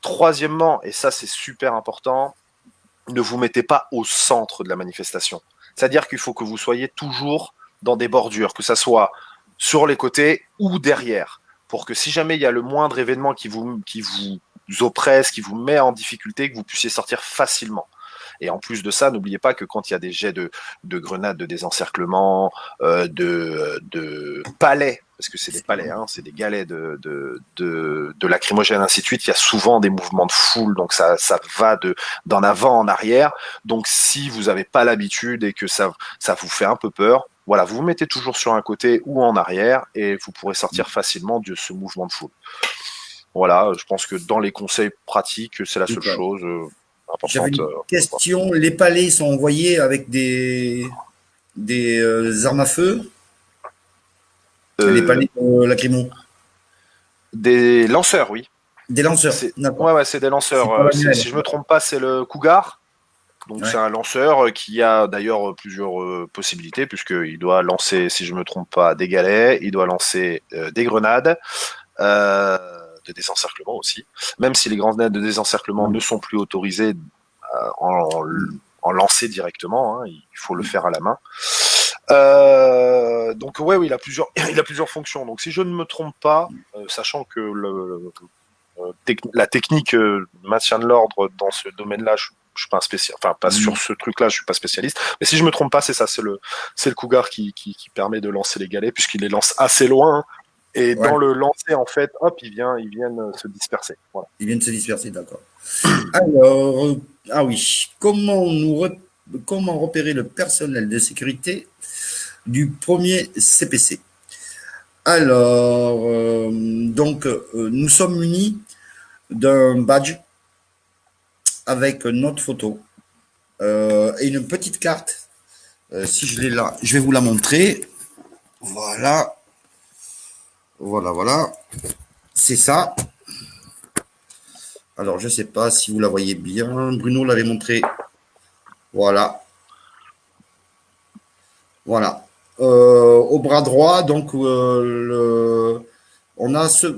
Troisièmement, et ça c'est super important, ne vous mettez pas au centre de la manifestation. C'est-à-dire qu'il faut que vous soyez toujours dans des bordures, que ça soit sur les côtés ou derrière, pour que si jamais il y a le moindre événement qui vous oppresse, qui vous met en difficulté, que vous puissiez sortir facilement. Et en plus de ça, n'oubliez pas que quand il y a des jets de grenades de désencerclement, de palais, parce que c'est des palais, hein, c'est des galets de lacrymogène, ainsi de suite, il y a souvent des mouvements de foule, donc ça va d'en avant en arrière. Donc si vous n'avez pas l'habitude et que ça vous fait un peu peur, voilà, vous vous mettez toujours sur un côté ou en arrière et vous pourrez sortir facilement de ce mouvement de foule. Voilà, je pense que dans les conseils pratiques, c'est la seule Super. chose. J'avais importante. une question. Les palets sont envoyés avec des armes à feu, les Euh, palets lacrymo, des lanceurs, oui. des lanceurs. Ouais, D'accord. ouais, c'est des C'est lanceurs. pas manuel. Si je me trompe pas, c'est le Cougar. Donc c'est Ouais. un lanceur qui a d'ailleurs plusieurs possibilités, puisqu'il doit lancer, si je me trompe pas, des galets, il doit lancer des grenades, euh, de désencerclement aussi, même si les grenades de désencerclement ne sont plus autorisées en, en lancer directement, hein, il faut le faire à la main. Donc ouais, oui, il a plusieurs, il a plusieurs fonctions. Donc si je ne me trompe pas, sachant que la technique maintien de l'ordre dans ce domaine-là, je suis pas un spécialiste, enfin pas sur ce truc-là, je suis pas spécialiste. Mais si je me trompe pas, c'est ça, c'est le Cougar qui permet de lancer les galets puisqu'il les lance assez loin. Et Ouais. dans le lancer, en fait, hop, ils viennent se disperser. Voilà. Ils viennent se disperser, d'accord. Alors, ah oui, comment repérer le personnel de sécurité du premier CPC? Alors, nous sommes munis d'un badge avec notre photo et une petite carte. Si je l'ai là, je vais vous la montrer. Voilà, voilà. C'est ça. Alors, je ne sais pas si vous la voyez bien. Bruno l'avait montré. Voilà. Voilà. Au bras droit, donc,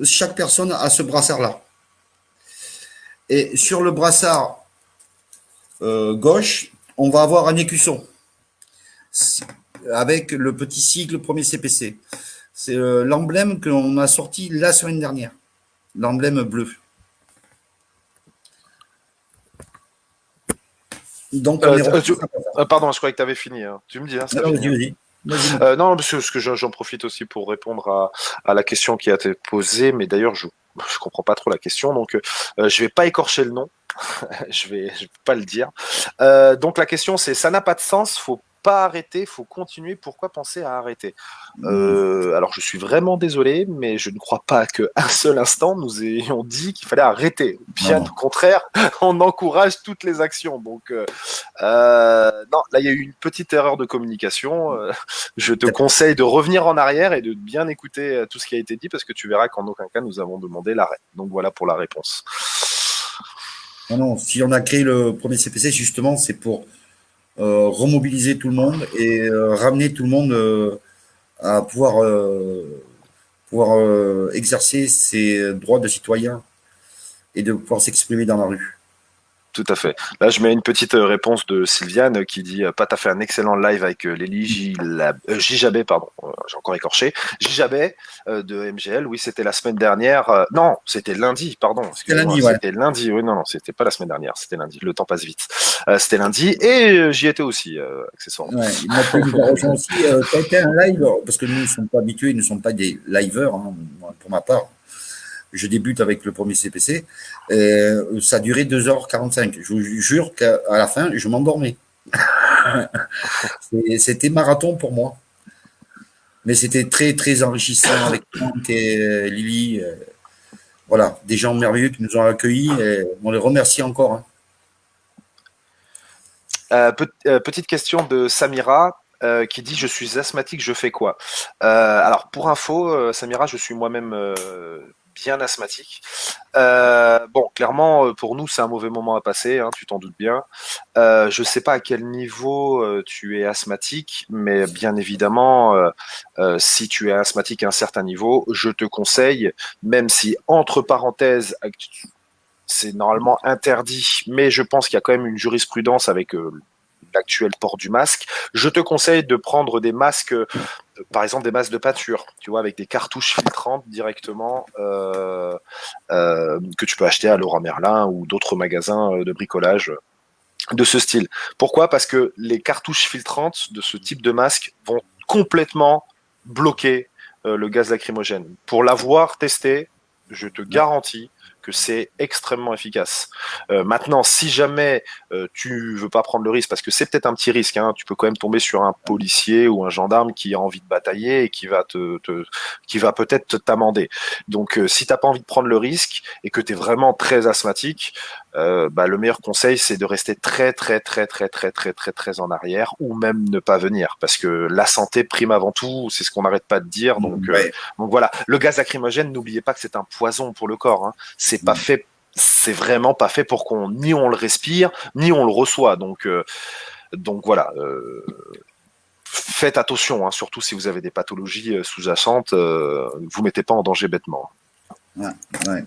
chaque personne a ce brassard-là. Et sur le brassard gauche, on va avoir un écusson avec le petit sigle premier CPC. C'est l'emblème que l'on a sorti la semaine dernière. L'emblème bleu. Donc, on est Pardon, je croyais que tu avais fini. Hein. Tu me dis, hein, ça non, fini. vas-y. Non, parce que j'en profite aussi pour répondre à la question qui a été posée, mais d'ailleurs, je comprends pas trop la question, donc je vais pas écorcher le nom. Je vais pas le dire. Donc la question c'est ça n'a pas de sens, faut pas arrêter, faut continuer. Pourquoi penser à arrêter? Alors je suis vraiment désolé, mais je ne crois pas qu'un seul instant nous ayons dit qu'il fallait arrêter. Bien Non. au contraire, on encourage toutes les actions. Donc non, là il y a eu une petite erreur de communication. Je te conseille de revenir en arrière et de bien écouter tout ce qui a été dit parce que tu verras qu'en aucun cas nous avons demandé l'arrêt. Donc voilà pour la réponse. Non, si on a créé le premier CPC, justement, c'est pour remobiliser tout le monde et ramener tout le monde à pouvoir exercer ses droits de citoyen et de pouvoir s'exprimer dans la rue. Tout à fait. Là, je mets une petite réponse de Sylviane qui dit Pat a fait un excellent live avec Lélie Jijabé, pardon, j'ai encore écorché. Jijabé de MGL. Oui, c'était la semaine dernière. Non, c'était lundi, pardon. C'était Excusez-moi. lundi, ouais. C'était lundi. Oui, non, c'était pas la semaine dernière. C'était lundi. Le temps passe vite. C'était lundi et j'y étais aussi, accessoirement. Ouais, Mathieu nous a rejoint aussi. Ça a été un live, parce que nous ne sommes pas habitués, nous ne sommes pas des liveurs, hein, pour ma part. Je débute avec le premier CPC. Ça a duré 2h45. Je vous jure qu'à la fin, je m'endormais. C'était marathon pour moi. Mais c'était très, très enrichissant avec Franck et Lily. Voilà, des gens merveilleux qui nous ont accueillis. Et on les remercie encore. Hein. Petite question de Samira. Qui dit je suis asthmatique, je fais quoi? Alors pour info, Samira, je suis moi-même bien asthmatique. Bon, clairement, pour nous, c'est un mauvais moment à passer, hein, tu t'en doutes bien. Je sais pas à quel niveau tu es asthmatique, mais bien évidemment, si tu es asthmatique à un certain niveau, je te conseille, même si entre parenthèses, c'est normalement interdit, mais je pense qu'il y a quand même une jurisprudence avec l'actuel port du masque, je te conseille de prendre des masques, par exemple des masques de pâture, tu vois, avec des cartouches filtrantes directement que tu peux acheter à Leroy Merlin ou d'autres magasins de bricolage de ce style. Pourquoi? Parce que les cartouches filtrantes de ce type de masque vont complètement bloquer le gaz lacrymogène. Pour l'avoir testé, je te garantis que c'est extrêmement efficace. Maintenant, si jamais tu veux pas prendre le risque, parce que c'est peut-être un petit risque, hein, tu peux quand même tomber sur un policier ou un gendarme qui a envie de batailler et qui va qui va peut-être t'amender. Donc, si t'as pas envie de prendre le risque et que tu es vraiment très asthmatique, le meilleur conseil, c'est de rester très, très, très, très, très, très, très, très en arrière, ou même ne pas venir, parce que la santé prime avant tout, c'est ce qu'on n'arrête pas de dire. Ouais. Donc voilà, le gaz lacrymogène, n'oubliez pas que c'est un poison pour le corps. Hein. C'est pas fait, c'est vraiment pas fait pour qu'on ni on le respire, ni on le reçoit. Donc voilà. Faites attention, hein, surtout si vous avez des pathologies sous-jacentes, vous mettez pas en danger bêtement. Ouais, ouais.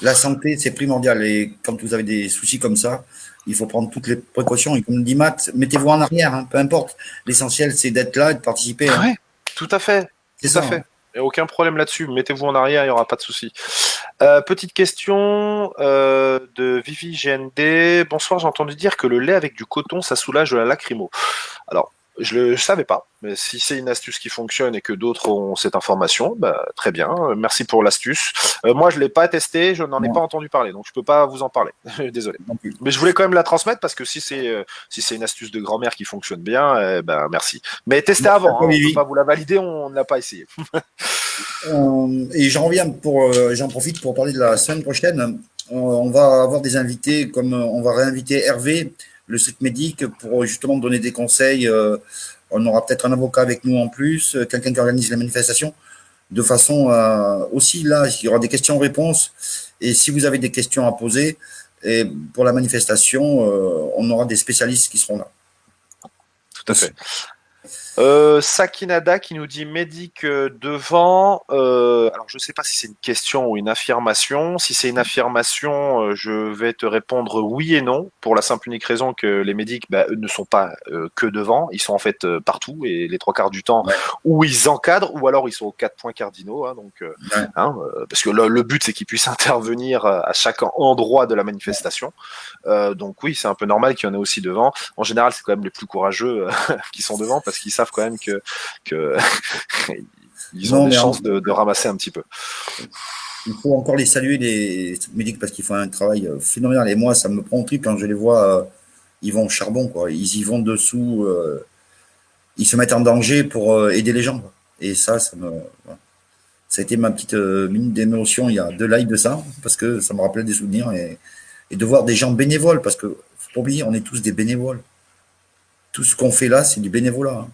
La santé, c'est primordial. Et quand vous avez des soucis comme ça, il faut prendre toutes les précautions. Et comme dit Matt, mettez-vous en arrière, hein, peu importe. L'essentiel, c'est d'être là et de participer. Hein. Ouais, tout à fait. C'est Tout à ça. fait. Hein. Et aucun problème là-dessus. Mettez-vous en arrière, il n'y aura pas de souci. Petite question de Vivi GND. Bonsoir, j'ai entendu dire que le lait avec du coton, ça soulage la lacrymo. Alors, je savais pas, mais si c'est une astuce qui fonctionne et que d'autres ont cette information, bah, très bien. Merci pour l'astuce. Moi, je l'ai pas testé, je n'en ai Non, pas entendu parler, donc je peux pas vous en parler. Désolé. non plus. Mais je voulais quand même la transmettre parce que si c'est une astuce de grand-mère qui fonctionne bien, ben merci. Mais testez avant, hein, on peut pas vous la valider, on n'a pas essayé. Et j'en profite pour parler de la semaine prochaine. On va avoir des invités, comme on va réinviter Hervé, le street medic, pour justement donner des conseils. On aura peut-être un avocat avec nous en plus, quelqu'un qui organise les manifestations, de façon aussi là, il y aura des questions-réponses. Et si vous avez des questions à poser, et pour la manifestation, on aura des spécialistes qui seront là. Tout à fait. Sakinada qui nous dit médic devant. Alors je ne sais pas si c'est une question ou une affirmation. Si c'est une affirmation, je vais te répondre oui et non, pour la simple unique raison que les médics eux, ne sont pas que devant, ils sont en fait partout et les trois quarts du temps Ouais. où ils encadrent ou alors ils sont aux 4 points cardinaux. Hein, Ouais. parce que le but c'est qu'ils puissent intervenir à chaque endroit de la manifestation. Donc oui, c'est un peu normal qu'il y en ait aussi devant. En général, c'est quand même les plus courageux qui sont devant parce qu'ils savent quand même que ils ont des chances de ramasser un petit peu. Il faut encore les saluer, les médics, parce qu'ils font un travail phénoménal. Et moi, ça me prend au trip quand je les vois, ils vont au charbon, quoi. Ils y vont dessous, ils se mettent en danger pour aider les gens, quoi. Et ça voilà. Ça a été ma petite minute d'émotion il y a 2 lives de ça, parce que ça me rappelait des souvenirs et de voir des gens bénévoles, parce que faut pas oublier, on est tous des bénévoles. Tout ce qu'on fait là, c'est du bénévolat. Hein.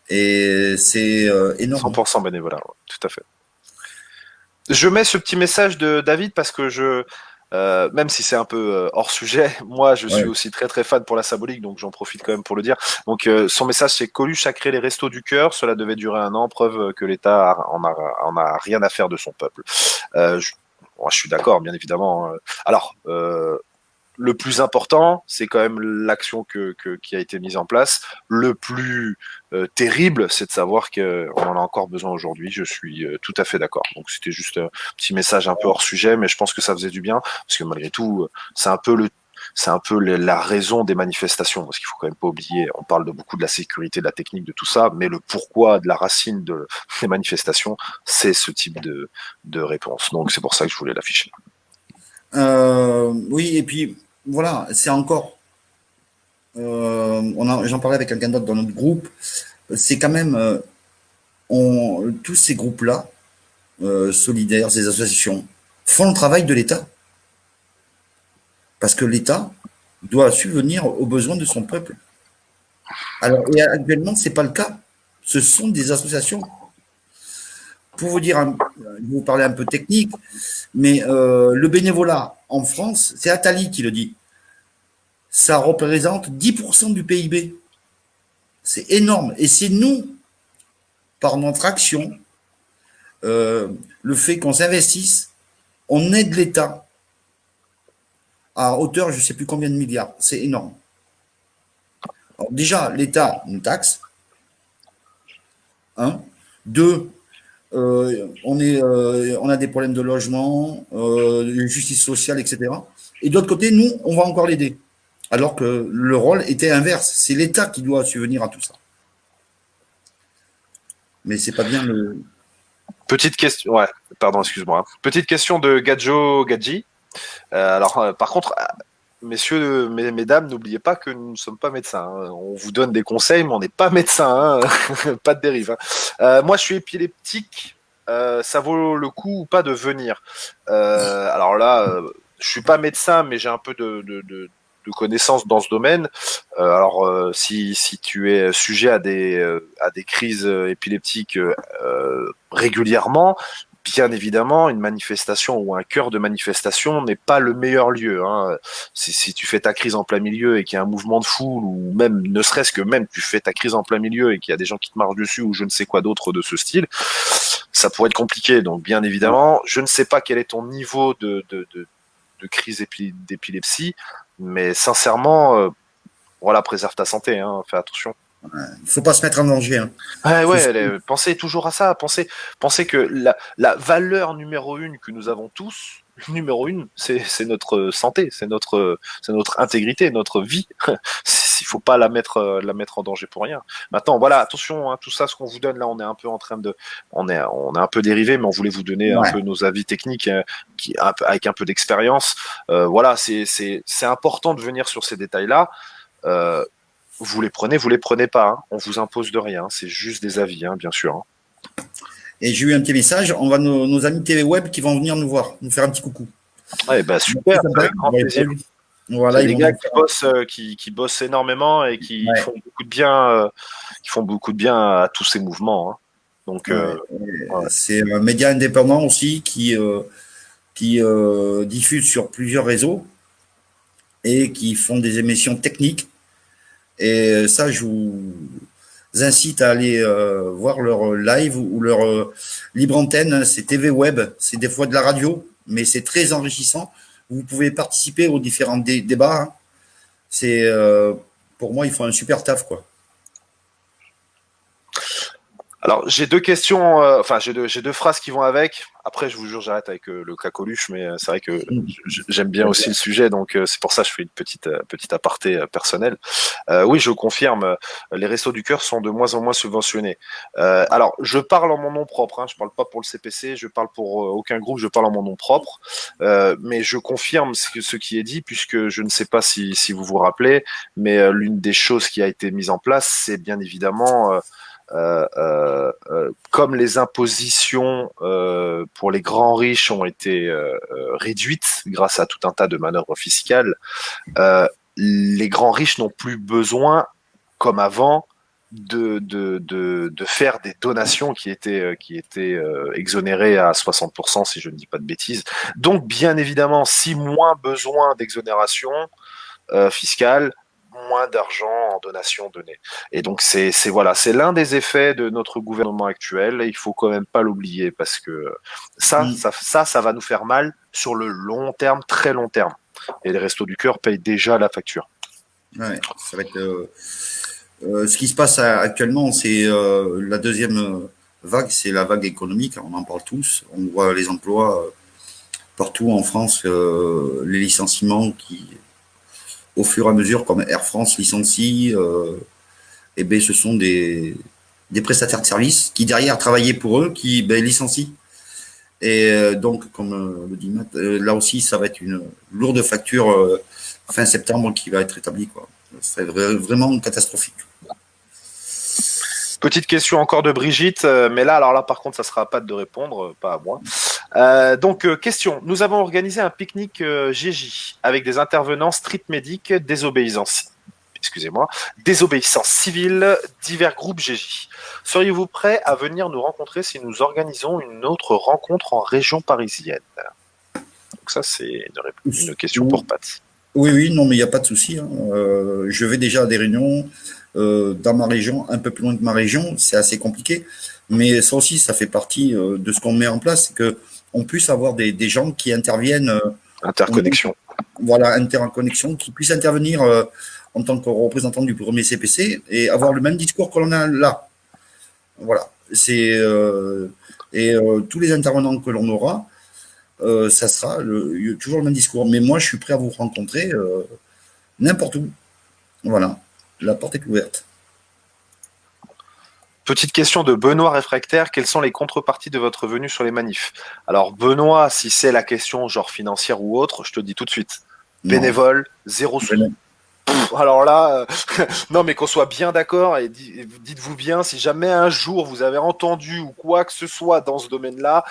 Et c'est énorme. 100% bénévolat, ouais, tout à fait. Je mets ce petit message de David parce que même si c'est un peu hors sujet, moi je suis aussi très très fan pour la symbolique, donc j'en profite quand même pour le dire. Donc son message c'est Coluche a créé les restos du cœur, cela devait durer 1 an, preuve que l'État en a rien à faire de son peuple. Moi, je suis d'accord, bien évidemment. Alors, le plus important, c'est quand même l'action qui a été mise en place. Le plus terrible, c'est de savoir qu'on en a encore besoin aujourd'hui. Je suis tout à fait d'accord. Donc c'était juste un petit message un peu hors sujet, mais je pense que ça faisait du bien, parce que malgré tout, c'est un peu la raison des manifestations, parce qu'il faut quand même pas oublier, on parle beaucoup de la sécurité, de la technique, de tout ça, mais le pourquoi de la racine des manifestations, c'est ce type de réponse. Donc c'est pour ça que je voulais l'afficher. Oui, et puis voilà, c'est encore. J'en parlais avec quelqu'un d'autre dans notre groupe. C'est quand même tous ces groupes-là, solidaires, ces associations, font le travail de l'État. Parce que l'État doit subvenir aux besoins de son peuple. Alors, et actuellement, ce n'est pas le cas. Ce sont des associations. Pour vous dire, je vais vous parler un peu technique, mais le bénévolat en France, c'est Attali qui le dit. Ça représente 10% du PIB. C'est énorme. Et c'est nous, par notre action, le fait qu'on s'investisse, on aide l'État à hauteur, je ne sais plus combien de milliards. C'est énorme. Alors déjà, l'État nous taxe. 1. 2. On a des problèmes de logement, de justice sociale, etc. Et d'autre côté, nous, on va encore l'aider. Alors que le rôle était inverse. C'est l'État qui doit subvenir à tout ça. Mais c'est pas bien le. Petite question, ouais, pardon, excuse-moi. Petite question de Gadji. Par contre, messieurs, mesdames, n'oubliez pas que nous ne sommes pas médecins. Hein. On vous donne des conseils, mais on n'est pas médecins. Hein. Pas de dérive. Hein. Moi, je suis épileptique. Ça vaut le coup ou pas de venir alors là, je suis pas médecin, mais j'ai un peu de connaissances dans ce domaine. Si tu es sujet à des crises épileptiques régulièrement, bien évidemment, une manifestation ou un cœur de manifestation n'est pas le meilleur lieu. Hein. Si tu fais ta crise en plein milieu et qu'il y a un mouvement de foule, ou même, ne serait-ce que même, tu fais ta crise en plein milieu et qu'il y a des gens qui te marchent dessus ou je ne sais quoi d'autre de ce style, ça pourrait être compliqué. Donc, bien évidemment, je ne sais pas quel est ton niveau de crise d'épilepsie, mais sincèrement, voilà, préserve ta santé, hein, fais attention. Il ne faut pas se mettre en danger. Hein. Pensez toujours à ça. Pensez que la valeur numéro une que nous avons tous, numéro une, c'est notre santé, c'est notre intégrité, notre vie. Il faut pas la mettre en danger pour rien. Maintenant, voilà, attention, hein, tout ça, ce qu'on vous donne là, on est un peu en train de, on est un peu dérivé, mais on voulait vous donner un peu nos avis techniques, avec un peu d'expérience. Voilà, c'est important de venir sur ces détails-là. Vous les prenez pas. Hein. On vous impose de rien. C'est juste des avis, hein, bien sûr. Hein. Et j'ai eu un petit message. On va nos amis TV Web qui vont venir nous voir, nous faire un petit coucou. Ouais, bah super, avec grand plaisir. Voilà, c'est des gars qui bossent énormément et qui font beaucoup de bien, à tous ces mouvements. Hein. Donc, c'est un média indépendant aussi qui diffuse sur plusieurs réseaux et qui font des émissions techniques. Et ça, je vous incite à aller voir leur live ou leur libre antenne. C'est TV Web, c'est des fois de la radio, mais c'est très enrichissant. Vous pouvez participer aux différents débats. Hein. C'est pour moi, ils font un super taf, quoi. Alors, j'ai deux questions, j'ai deux phrases qui vont avec. Après, je vous jure, j'arrête avec le cas Coluche, mais c'est vrai que j'aime bien aussi le sujet, donc c'est pour ça que je fais une petite aparté personnelle. Oui, je confirme, les Restos du Cœur sont de moins en moins subventionnés. Alors, je parle en mon nom propre, hein, je parle pas pour le CPC, je parle pour aucun groupe, je parle en mon nom propre, mais je confirme ce qui est dit, puisque je ne sais pas si vous vous rappelez, mais l'une des choses qui a été mise en place, c'est bien évidemment... comme les impositions pour les grands riches ont été réduites grâce à tout un tas de manœuvres fiscales, les grands riches n'ont plus besoin, comme avant, de faire des donations qui étaient exonérées à 60%, si je ne dis pas de bêtises. Donc, bien évidemment, si moins besoin d'exonération fiscale, moins d'argent en donation donnée. Et donc c'est l'un des effets de notre gouvernement actuel. Et il faut quand même pas l'oublier parce que ça va nous faire mal sur le long terme, très long terme. Et les Restos du Cœur payent déjà la facture. Ouais, ça va être ce qui se passe actuellement, c'est la deuxième vague, c'est la vague économique. On en parle tous. On voit les emplois partout en France, les licenciements qui au fur et à mesure, comme Air France licencie, et ben, ce sont des prestataires de services qui derrière travaillaient pour eux, qui licencient. Et donc, comme le dit Matt, là aussi, ça va être une lourde facture fin septembre qui va être établie, quoi. C'est vraiment catastrophique. Petite question encore de Brigitte, mais alors là par contre ça sera à Pat de répondre, pas à moi. Question, nous avons organisé un pique-nique GJ avec des intervenants street medic, désobéissance civile, divers groupes GJ. Seriez-vous prêt à venir nous rencontrer si nous organisons une autre rencontre en région parisienne? Donc ça c'est une question pour Pat. Oui, non mais il n'y a pas de souci. Hein. Je vais déjà à des réunions dans ma région, un peu plus loin que ma région, c'est assez compliqué. Mais ça aussi, ça fait partie de ce qu'on met en place, c'est que on puisse avoir des gens qui interviennent. Interconnexion. Voilà, interconnexion, qui puissent intervenir en tant que représentant du premier CPC et avoir le même discours que l'on a là. Voilà. C'est tous les intervenants que l'on aura, ça sera toujours le même discours. Mais moi, je suis prêt à vous rencontrer n'importe où. Voilà. La porte est ouverte. Petite question de Benoît Réfractaire, quelles sont les contreparties de votre venue sur les manifs? Alors Benoît, si c'est la question genre financière ou autre, je te dis tout de suite, bénévole, 0 sous. Alors là, non, mais qu'on soit bien d'accord et dites-vous bien, si jamais un jour vous avez entendu ou quoi que ce soit dans ce domaine-là,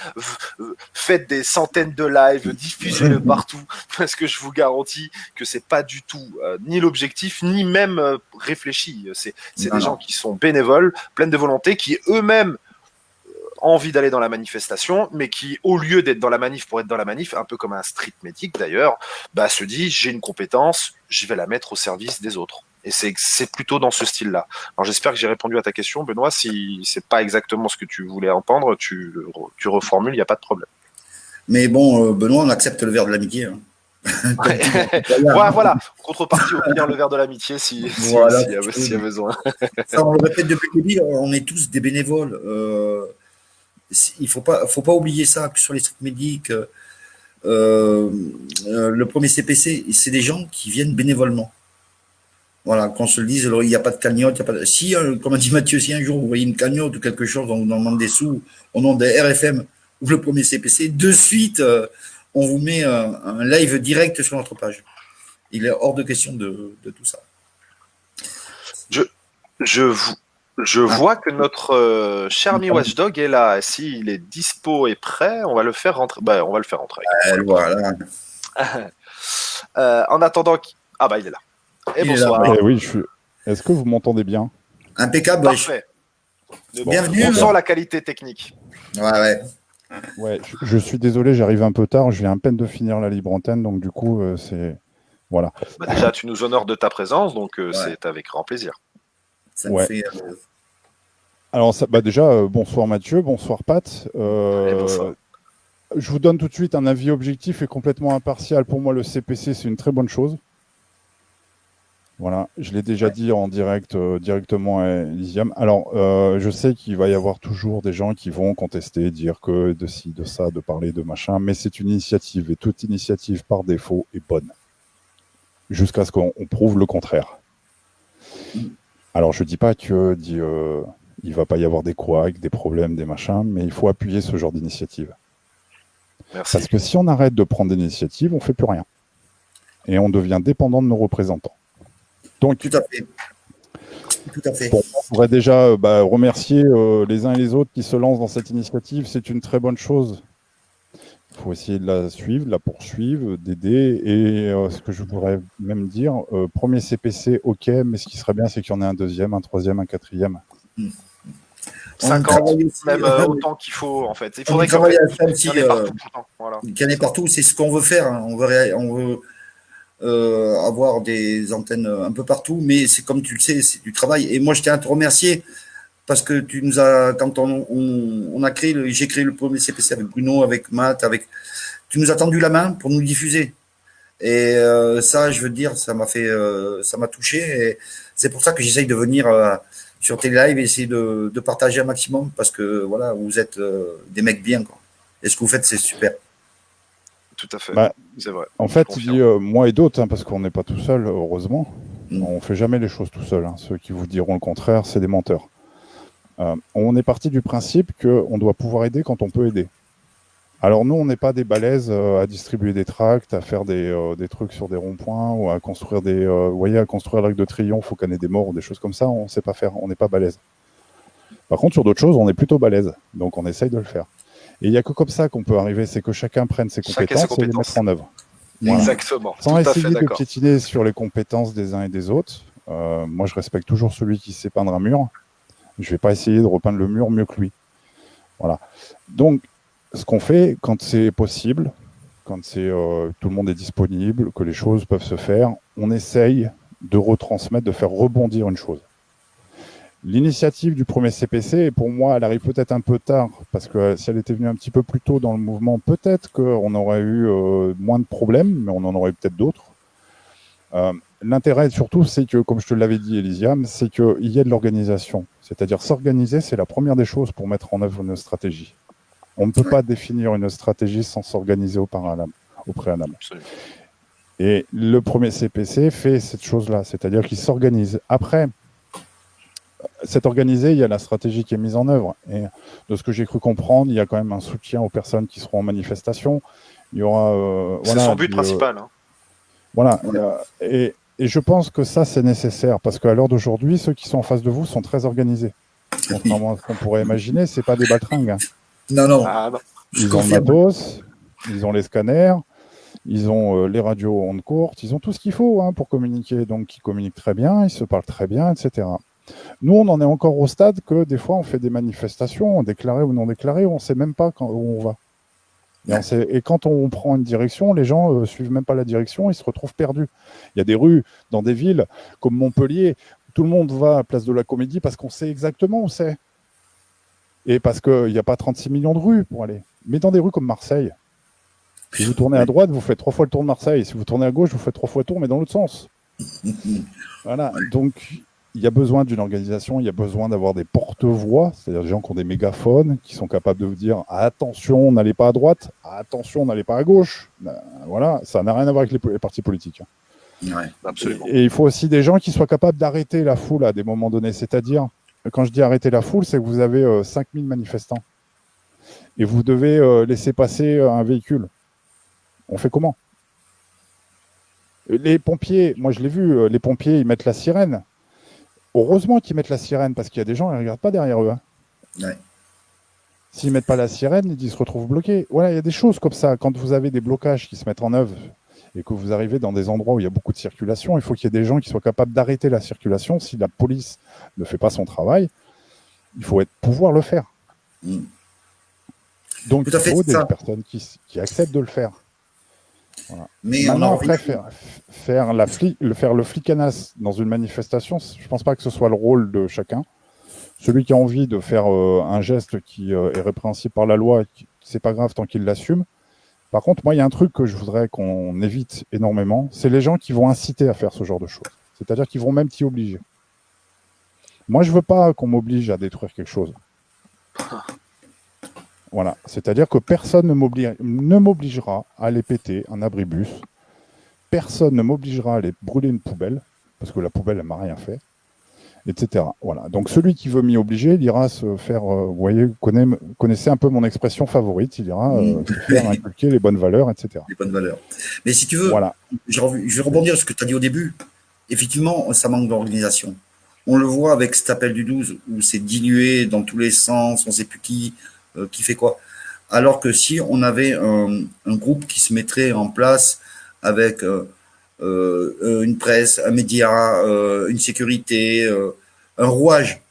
faites des centaines de lives, diffusez-le partout, parce que je vous garantis que c'est pas du tout ni l'objectif, ni même réfléchi. C'est Non, des non. gens qui sont bénévoles, pleines de volonté, qui eux-mêmes envie d'aller dans la manifestation, mais qui, au lieu d'être dans la manif pour être dans la manif, un peu comme un street médic d'ailleurs, bah, se dit j'ai une compétence, je vais la mettre au service des autres. Et c'est plutôt dans ce style-là. Alors j'espère que j'ai répondu à ta question, Benoît. Si c'est pas exactement ce que tu voulais entendre, tu reformules, il n'y a pas de problème. Mais bon, Benoît, on accepte le verre de l'amitié. Hein. Voilà, contrepartie au pire, le verre de l'amitié Voilà, s'il y a besoin. ça, on le répète depuis le début, on est tous des bénévoles. Il faut pas oublier ça, que sur les street medics, le premier CPC, c'est des gens qui viennent bénévolement. Voilà, qu'on se le dise, il n'y a pas de cagnotte, il y a pas de... Si, comme a dit Mathieu, si un jour vous voyez une cagnotte ou quelque chose, on vous demande des sous au nom des RFM ou le premier CPC, de suite, on vous met un live direct sur notre page. Il est hors de question de tout ça. Je vois que notre cher ami Watchdog est là. S'il est dispo et prêt, on va le faire rentrer. Bah, on va le faire rentrer. Voilà. En attendant, ah bah il est là. Et Il est bonsoir. là, oui, Est-ce que vous m'entendez bien? Impeccable. Parfait. Bienvenue. On sent la qualité technique. Ouais. Ouais, je suis désolé, j'arrive un peu tard. Je viens à peine de finir la libre antenne, donc du coup, c'est voilà. Bah, déjà, tu nous honores de ta présence, donc c'est avec grand plaisir. Ça me fait. Alors, déjà, bonsoir Mathieu, bonsoir Pat. Bonsoir. Je vous donne tout de suite un avis objectif et complètement impartial. Pour moi, le CPC, c'est une très bonne chose. Voilà, je l'ai déjà dit en direct, directement à Elysium. Alors, je sais qu'il va y avoir toujours des gens qui vont contester, dire que de ci, de ça, de parler de machin, mais c'est une initiative et toute initiative par défaut est bonne. Jusqu'à ce qu'on prouve le contraire. Alors, je dis pas que il va pas y avoir des couacs, des problèmes, des machins, mais il faut appuyer ce genre d'initiative. Merci. Parce que si on arrête de prendre des initiatives, on fait plus rien. Et on devient dépendant de nos représentants. Donc, tout à fait. Bon, on pourrait déjà remercier les uns et les autres qui se lancent dans cette initiative. C'est une très bonne chose. Il faut essayer de la suivre, de la poursuivre, d'aider. Et ce que je voudrais même dire, premier CPC, ok, mais ce qui serait bien, c'est qu'il y en ait un deuxième, un troisième, un quatrième. 50, même autant qu'il faut, en fait. Il faudrait qu'il y en ait partout. Voilà. Qu'il y en ait partout, c'est ce qu'on veut faire. Hein. On veut avoir des antennes un peu partout, mais c'est comme tu le sais, c'est du travail. Et moi, je tiens à te remercier parce que tu nous as, quand on a créé, j'ai créé le premier CPC avec Bruno, avec Matt, tu nous as tendu la main pour nous le diffuser. Et ça, je veux dire, ça m'a touché. Et c'est pour ça que j'essaye de venir sur tes lives et essayer de partager un maximum parce que voilà, vous êtes des mecs bien, quoi. Et ce que vous faites, c'est super. Tout à fait, c'est vrai. En fait, il dit moi et d'autres, hein, parce qu'on n'est pas tout seul, heureusement. On fait jamais les choses tout seul. Hein. Ceux qui vous diront le contraire, c'est des menteurs. On est parti du principe qu'on doit pouvoir aider quand on peut aider. Alors nous, on n'est pas des balèzes à distribuer des tracts, à faire des trucs sur des ronds-points ou à construire vous voyez, à construire l'arc de triomphe au canet des morts ou des choses comme ça, on ne sait pas faire, on n'est pas balèze. Par contre, sur d'autres choses, on est plutôt balèze, donc on essaye de le faire. Et il n'y a que comme ça qu'on peut arriver, c'est que chacun prenne ses compétences et les mettre en œuvre. Voilà. Exactement. Sans essayer de piétiner sur les compétences des uns et des autres. Moi, je respecte toujours celui qui sait peindre un mur. Je ne vais pas essayer de repeindre le mur mieux que lui. Voilà. Donc, ce qu'on fait, quand c'est possible, quand tout le monde est disponible, que les choses peuvent se faire, on essaye de retransmettre, de faire rebondir une chose. L'initiative du premier CPC, pour moi, elle arrive peut-être un peu tard, parce que si elle était venue un petit peu plus tôt dans le mouvement, peut-être qu'on aurait eu moins de problèmes, mais on en aurait peut-être d'autres. L'intérêt, surtout, c'est que, comme je te l'avais dit, Elysium, c'est qu'il y ait de l'organisation. C'est-à-dire s'organiser, c'est la première des choses pour mettre en œuvre une stratégie. On ne peut pas définir une stratégie sans s'organiser au préalable. Absolument. Et le premier CPC fait cette chose-là, c'est-à-dire qu'il s'organise. Après, c'est organisé, il y a la stratégie qui est mise en œuvre. Et de ce que j'ai cru comprendre, il y a quand même un soutien aux personnes qui seront en manifestation. Il y aura. C'est son but principal. Hein. Voilà. Et Et je pense que ça, c'est nécessaire, parce qu'à l'heure d'aujourd'hui, ceux qui sont en face de vous sont très organisés. Contrairement à ce qu'on pourrait imaginer, c'est pas des baltringues. Hein. Non. Ah non. Ils ont le matos, ils ont les scanners, ils ont les radios ondes courtes, ils ont tout ce qu'il faut pour communiquer. Donc, ils communiquent très bien, ils se parlent très bien, etc. Nous, on en est encore au stade que des fois, on fait des manifestations, déclarées ou non déclarées, on ne sait même pas où on va. Et quand on prend une direction, les gens suivent même pas la direction, ils se retrouvent perdus. Il y a des rues dans des villes comme Montpellier, tout le monde va à Place de la Comédie parce qu'on sait exactement où c'est. Et parce qu'il n'y a pas 36 millions de rues pour aller. Mais dans des rues comme Marseille, si vous tournez à droite, vous faites 3 fois le tour de Marseille. Si vous tournez à gauche, vous faites 3 fois le tour, mais dans l'autre sens. Voilà. Donc, il y a besoin d'une organisation, il y a besoin d'avoir des porte-voix, c'est-à-dire des gens qui ont des mégaphones, qui sont capables de vous dire attention, n'allez pas à droite, attention, n'allez pas à gauche. Voilà, ça n'a rien à voir avec les partis politiques. Ouais, absolument. Et il faut aussi des gens qui soient capables d'arrêter la foule à des moments donnés. C'est-à-dire, quand je dis arrêter la foule, c'est que vous avez 5000 manifestants et vous devez laisser passer un véhicule. On fait comment? Les pompiers, moi je l'ai vu, les pompiers, ils mettent la sirène. Heureusement qu'ils mettent la sirène, parce qu'il y a des gens qui ne regardent pas derrière eux. Ouais. S'ils ne mettent pas la sirène, ils se retrouvent bloqués. Voilà, il y a des choses comme ça. Quand vous avez des blocages qui se mettent en œuvre et que vous arrivez dans des endroits où il y a beaucoup de circulation, il faut qu'il y ait des gens qui soient capables d'arrêter la circulation. Si la police ne fait pas son travail, il faut pouvoir le faire. Donc, il faut des personnes qui acceptent de le faire. Voilà. Mais maintenant, après, faire le flicanas dans une manifestation, je ne pense pas que ce soit le rôle de chacun. Celui qui a envie de faire un geste qui est répréhensible par la loi, c'est pas grave tant qu'il l'assume. Par contre, moi, il y a un truc que je voudrais qu'on évite énormément, c'est les gens qui vont inciter à faire ce genre de choses. C'est-à-dire qu'ils vont même t'y obliger. Moi, je veux pas qu'on m'oblige à détruire quelque chose. Voilà, c'est-à-dire que personne ne m'obligera à aller péter un abribus. Personne ne m'obligera à aller brûler une poubelle, parce que la poubelle, elle m'a rien fait, etc. Voilà. Donc celui qui veut m'y obliger, il ira se faire, vous voyez, vous connaissez un peu mon expression favorite, il ira se faire inculquer les bonnes valeurs, etc. Les bonnes valeurs. Mais si tu veux, voilà. Je vais rebondir sur ce que tu as dit au début. Effectivement, ça manque d'organisation. On le voit avec cet appel du 12, où c'est dilué dans tous les sens, on ne sait plus qui fait quoi. Alors que si on avait un groupe qui se mettrait en place avec une presse, un média, une sécurité, un rouage,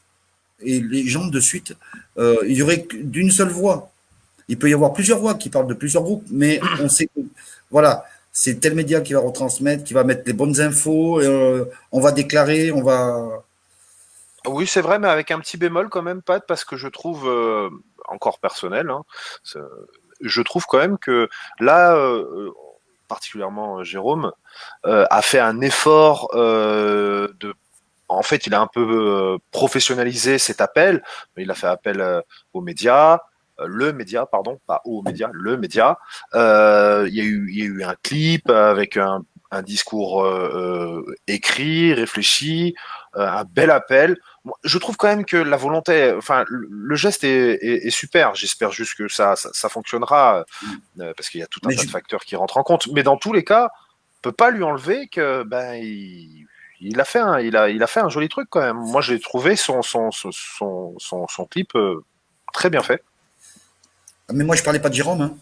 et les gens de suite, il y aurait d'une seule voix. Il peut y avoir plusieurs voix qui parlent de plusieurs groupes, mais on sait que, voilà, c'est tel média qui va retransmettre, qui va mettre les bonnes infos, on va déclarer, on va... Oui, c'est vrai, mais avec un petit bémol quand même, Pat, parce que je trouve, encore personnel, je trouve quand même que là, particulièrement Jérôme, a fait un effort en fait, il a un peu professionnalisé cet appel, mais il a fait appel aux médias, le média, pardon, pas aux médias, le média. Il y a eu un clip avec un discours écrit, réfléchi, un bel appel. Je trouve quand même que la volonté, enfin, le geste est super. J'espère juste que ça fonctionnera, parce qu'il y a tout un tas de facteurs qui rentrent en compte. Mais dans tous les cas, on peut pas lui enlever que il a fait un joli truc quand même. Moi, j'ai trouvé son clip très bien fait. Mais moi, je parlais pas de Jérôme. Hein.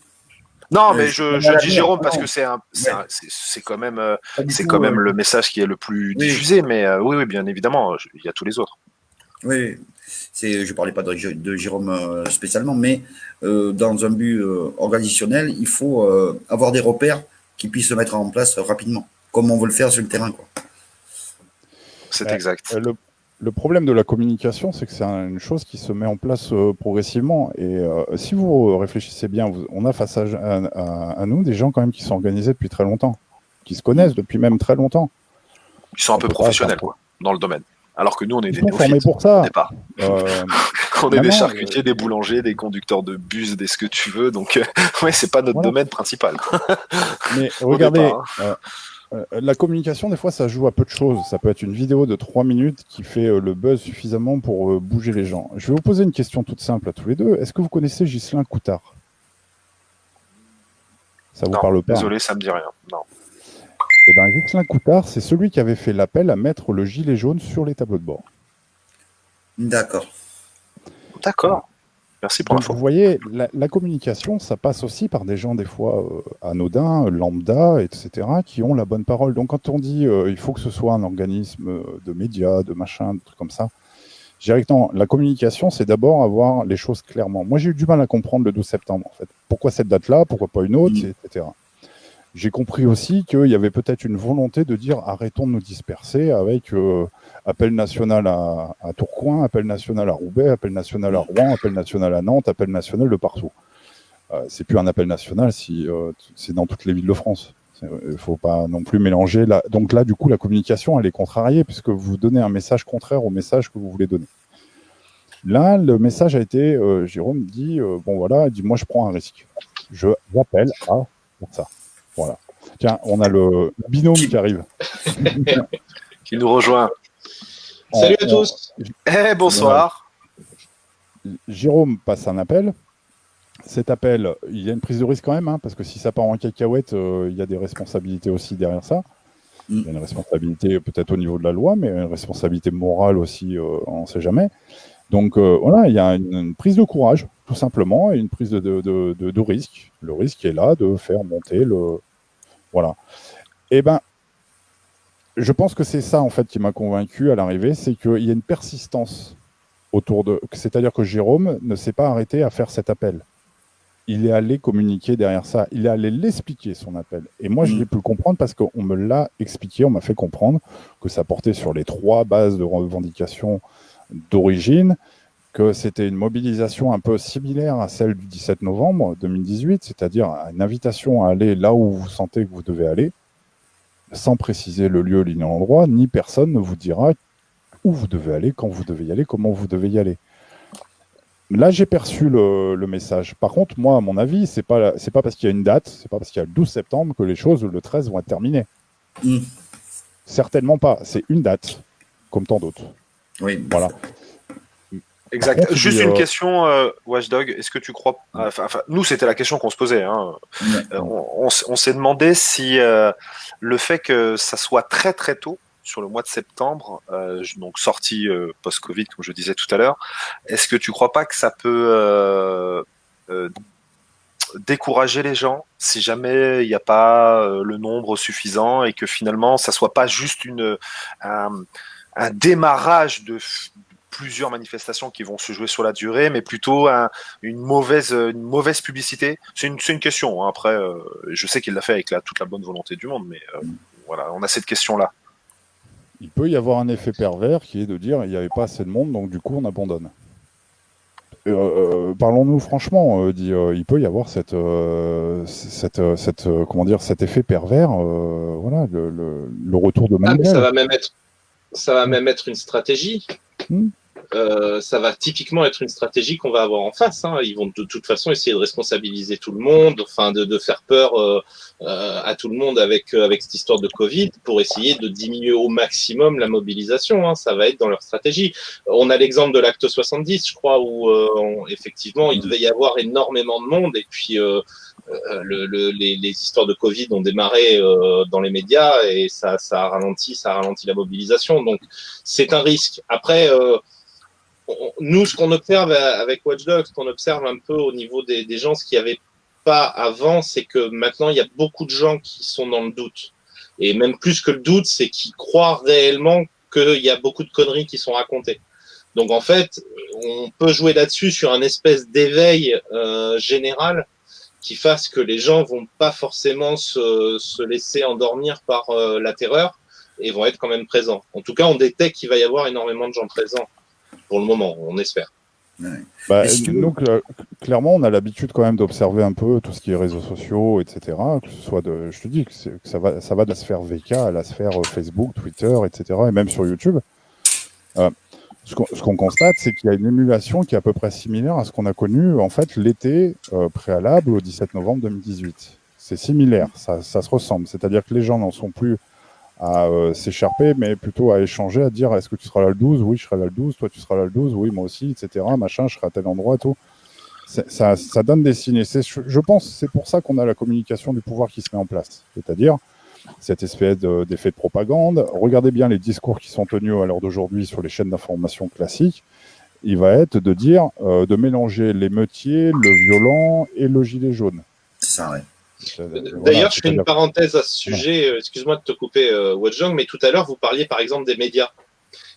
Non, mais je dis Jérôme parce que c'est quand même le message qui est le plus diffusé. Mais oui, bien évidemment, il y a tous les autres. Oui, je parlais pas de Jérôme spécialement, mais dans un but organisationnel, il faut avoir des repères qui puissent se mettre en place rapidement, comme on veut le faire sur le terrain, quoi. C'est exact. Le problème de la communication, c'est que c'est une chose qui se met en place progressivement. Et si vous réfléchissez bien, on a face à nous des gens quand même qui sont organisés depuis très longtemps, qui se connaissent depuis même très longtemps. Ils sont un peu professionnels, quoi, dans le domaine. Alors que nous, on est des formés pour ça. Au départ. On est des charcutiers, des boulangers, des conducteurs de bus, des ce que tu veux. Donc, ouais, c'est pas notre domaine principal. Mais regardez, la communication, des fois, ça joue à peu de choses. Ça peut être une vidéo de 3 minutes qui fait le buzz suffisamment pour bouger les gens. Je vais vous poser une question toute simple à tous les deux. Est-ce que vous connaissez Ghislain Coutard? Ça vous parle pas? Désolé, ça me dit rien. Non. Et bien, Ghislain Coutard, c'est celui qui avait fait l'appel à mettre le gilet jaune sur les tableaux de bord. D'accord. D'accord. Merci pour Donc, l'info. vous voyez, la communication, ça passe aussi par des gens, des fois, anodins, lambda, etc., qui ont la bonne parole. Donc, quand on dit il faut que ce soit un organisme de médias, de machin, de trucs comme ça, je dirais que non, la communication, c'est d'abord avoir les choses clairement. Moi, j'ai eu du mal à comprendre le 12 septembre, en fait. Pourquoi cette date-là, pourquoi pas une autre, etc. J'ai compris aussi qu'il y avait peut-être une volonté de dire arrêtons de nous disperser avec appel national à Tourcoing, appel national à Roubaix, appel national à Rouen, appel national à Nantes, appel national de partout. C'est plus un appel national si c'est dans toutes les villes de France. Il ne faut pas non plus mélanger. Donc là, du coup, la communication, elle est contrariée puisque vous donnez un message contraire au message que vous voulez donner. Là, le message a été, Jérôme dit, bon voilà, il dit, moi je prends un risque. J'appelle à faire ça. Voilà. Tiens, on a le binôme qui arrive. Qui nous rejoint. Salut à tous. Bonsoir. Jérôme passe un appel. Cet appel, il y a une prise de risque quand même, hein, parce que si ça part en cacahuète, il y a des responsabilités aussi derrière ça. Il y a une responsabilité peut-être au niveau de la loi, mais une responsabilité morale aussi, on ne sait jamais. Donc voilà, il y a une prise de courage, tout simplement, et une prise de risque. Le risque est là de faire monter le... Voilà. Et ben, je pense que c'est ça, en fait, qui m'a convaincu à l'arrivée, c'est qu'il y a une persistance autour de... C'est-à-dire que Jérôme ne s'est pas arrêté à faire cet appel. Il est allé communiquer derrière ça. Il est allé l'expliquer, son appel. Et moi, je l'ai pu le comprendre parce qu'on me l'a expliqué, on m'a fait comprendre que ça portait sur les 3 bases de revendication d'origine, que c'était une mobilisation un peu similaire à celle du 17 novembre 2018, c'est-à-dire une invitation à aller là où vous sentez que vous devez aller, sans préciser le lieu, ni l'endroit, ni personne ne vous dira où vous devez aller, quand vous devez y aller, comment vous devez y aller. Là, j'ai perçu le message. Par contre, moi, à mon avis, c'est pas parce qu'il y a une date, c'est pas parce qu'il y a le 12 septembre que les choses, le 13, vont être terminées. Certainement pas. C'est une date, comme tant d'autres. Oui. Voilà. Exact. Contre, Juste une question, Watchdog. Est-ce que tu crois... nous, c'était la question qu'on se posait. Hein. On s'est demandé si le fait que ça soit très très tôt, sur le mois de septembre, donc sortie post-Covid, comme je disais tout à l'heure, est-ce que tu crois pas que ça peut décourager les gens si jamais il n'y a pas le nombre suffisant et que finalement, ça soit pas juste un démarrage de plusieurs manifestations qui vont se jouer sur la durée, mais plutôt une mauvaise publicité. C'est une question. Hein. Après, je sais qu'il l'a fait avec toute la bonne volonté du monde, mais voilà, on a cette question-là. Il peut y avoir un effet pervers qui est de dire il n'y avait pas assez de monde, donc du coup on abandonne. Parlons-nous franchement, il peut y avoir comment dire, cet effet pervers, voilà, le retour de Manuel. Ça va même être une stratégie. Ça va typiquement être une stratégie qu'on va avoir en face. Hein. Ils vont de toute façon essayer de responsabiliser tout le monde, enfin de faire peur à tout le monde avec cette histoire de Covid pour essayer de diminuer au maximum la mobilisation. Hein. Ça va être dans leur stratégie. On a l'exemple de l'acte 70, je crois, où effectivement il devait y avoir énormément de monde et puis les histoires de Covid ont démarré dans les médias et ça a ralenti la mobilisation. Donc c'est un risque. Après. Nous, ce qu'on observe avec Watchdog, ce qu'on observe un peu au niveau des gens, ce qu'il n'y avait pas avant, c'est que maintenant, il y a beaucoup de gens qui sont dans le doute. Et même plus que le doute, c'est qu'ils croient réellement qu'il y a beaucoup de conneries qui sont racontées. Donc, en fait, on peut jouer là-dessus sur un espèce d'éveil général qui fasse que les gens vont pas forcément se laisser endormir par la terreur et vont être quand même présents. En tout cas, on détecte qu'il va y avoir énormément de gens présents. Pour le moment, on espère. Bah, nous, clairement, on a l'habitude quand même d'observer un peu tout ce qui est réseaux sociaux, etc. Que ce soit je te dis que ça va de la sphère VK à la sphère Facebook, Twitter, etc. Et même sur YouTube. Ce qu'on constate, c'est qu'il y a une émulation qui est à peu près similaire à ce qu'on a connu en fait l'été préalable au 17 novembre 2018. C'est similaire, ça se ressemble. C'est-à-dire que les gens n'en sont plus à s'écharper, mais plutôt à échanger, à dire est-ce que tu seras là le 12 ? Oui, je serai là le 12, toi tu seras là le 12, oui, moi aussi, etc. Machin, je serai à tel endroit, tout. Ça donne des signes. Je pense c'est pour ça qu'on a la communication du pouvoir qui se met en place. C'est-à-dire, cette espèce d'effet de propagande. Regardez bien les discours qui sont tenus à l'heure d'aujourd'hui sur les chaînes d'information classiques. Il va être de dire, de mélanger l'émeutier, le violent et le gilet jaune. C'est ça, ouais. D'ailleurs, je fais une parenthèse à ce sujet. Excuse-moi de te couper, Wojong, mais tout à l'heure, vous parliez par exemple des médias.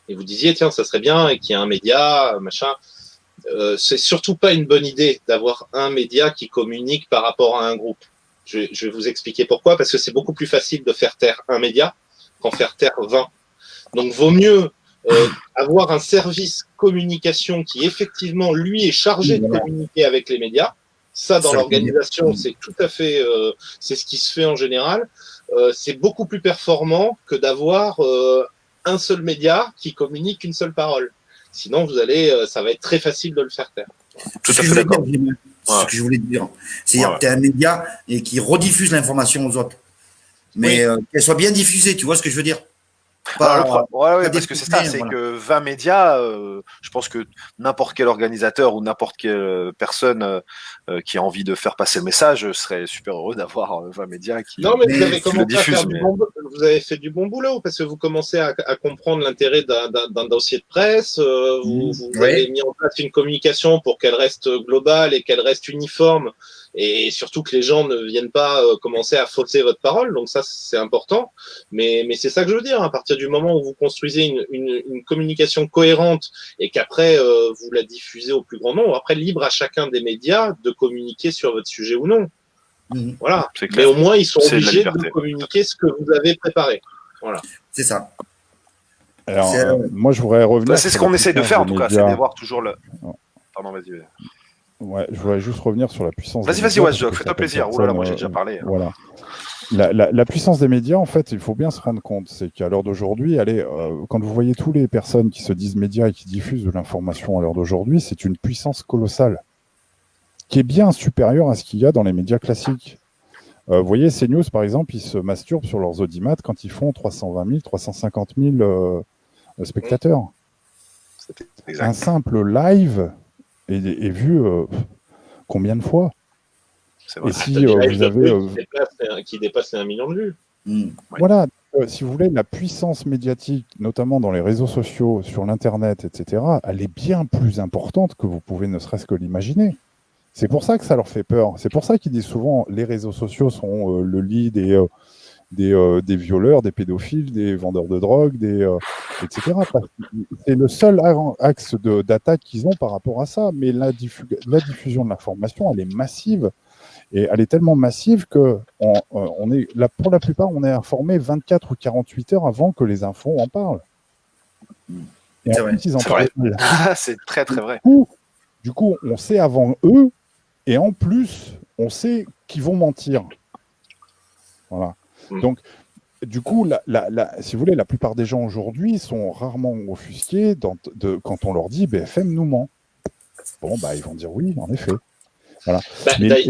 Et vous disiez, tiens, ça serait bien qu'il y ait un média, machin. C'est surtout pas une bonne idée d'avoir un média qui communique par rapport à un groupe. Je vais vous expliquer pourquoi. Parce que c'est beaucoup plus facile de faire taire un média qu'en faire taire 20. Donc, vaut mieux avoir un service communication qui, effectivement, lui, est chargé de communiquer avec les médias. Ça, dans l'organisation, c'est tout à fait, c'est ce qui se fait en général. C'est beaucoup plus performant que d'avoir un seul média qui communique une seule parole. Sinon, ça va être très facile de le faire taire. Tout à fait d'accord. C'est ce que je voulais dire. C'est-à-dire que tu es un média et qui rediffuse l'information aux autres. Mais qu'elle soit bien diffusée, tu vois ce que je veux dire? Ouais, parce que c'est ça, c'est que 20 médias, je pense que n'importe quel organisateur ou n'importe quelle personne qui a envie de faire passer le message serait super heureux d'avoir 20 médias qui non, mais vous avez commencé à faire vous avez fait du bon boulot parce que vous commencez à comprendre l'intérêt d'un dossier de presse, vous avez mis en place une communication pour qu'elle reste globale et qu'elle reste uniforme. Et surtout que les gens ne viennent pas commencer à fausser votre parole, donc ça c'est important. Mais c'est ça que je veux dire. À partir du moment où vous construisez une communication cohérente et qu'après vous la diffusez au plus grand nombre, après libre à chacun des médias de communiquer sur votre sujet ou non. Voilà. Mais au moins ils sont obligés de communiquer ce que vous avez préparé. Voilà. C'est ça. Alors moi je voudrais revenir. C'est ce qu'on essaie de faire en tout cas, c'est d'avoir toujours le. Pardon, vas-y. Ouais, je voudrais juste revenir sur la puissance. Vas-y, Wojong, fais-toi plaisir. Oula, moi j'ai déjà parlé. Voilà. La puissance des médias, en fait, il faut bien se rendre compte, c'est qu'à l'heure d'aujourd'hui, quand vous voyez toutes les personnes qui se disent médias et qui diffusent de l'information à l'heure d'aujourd'hui, c'est une puissance colossale, qui est bien supérieure à ce qu'il y a dans les médias classiques. Vous voyez, CNews, par exemple, ils se masturbent sur leurs audimat quand ils font 320 000, 350 000 spectateurs. Exact. Un simple live est vu combien de fois? Vrai. Et si vous avez qui dépasse les 1 million de vues. Voilà, si vous voulez, la puissance médiatique, notamment dans les réseaux sociaux, sur l'internet, etc., elle est bien plus importante que vous pouvez ne serait-ce que l'imaginer. C'est pour ça que ça leur fait peur. C'est pour ça qu'ils disent souvent les réseaux sociaux sont le lit des violeurs, des pédophiles, des vendeurs de drogue, etc. C'est le seul axe d'attaque qu'ils ont par rapport à ça. Mais la diffusion de l'information, elle est massive. Et elle est tellement massive que pour la plupart, on est informé 24 ou 48 heures avant que les infos en parlent. Et en plus, ils en parlent. C'est très, très vrai. Du coup, on sait avant eux, et en plus, on sait qu'ils vont mentir. Voilà. Donc, du coup, si vous voulez, la plupart des gens aujourd'hui sont rarement offusqués quand on leur dit BFM nous ment. Bon, ils vont dire oui, en effet. Voilà.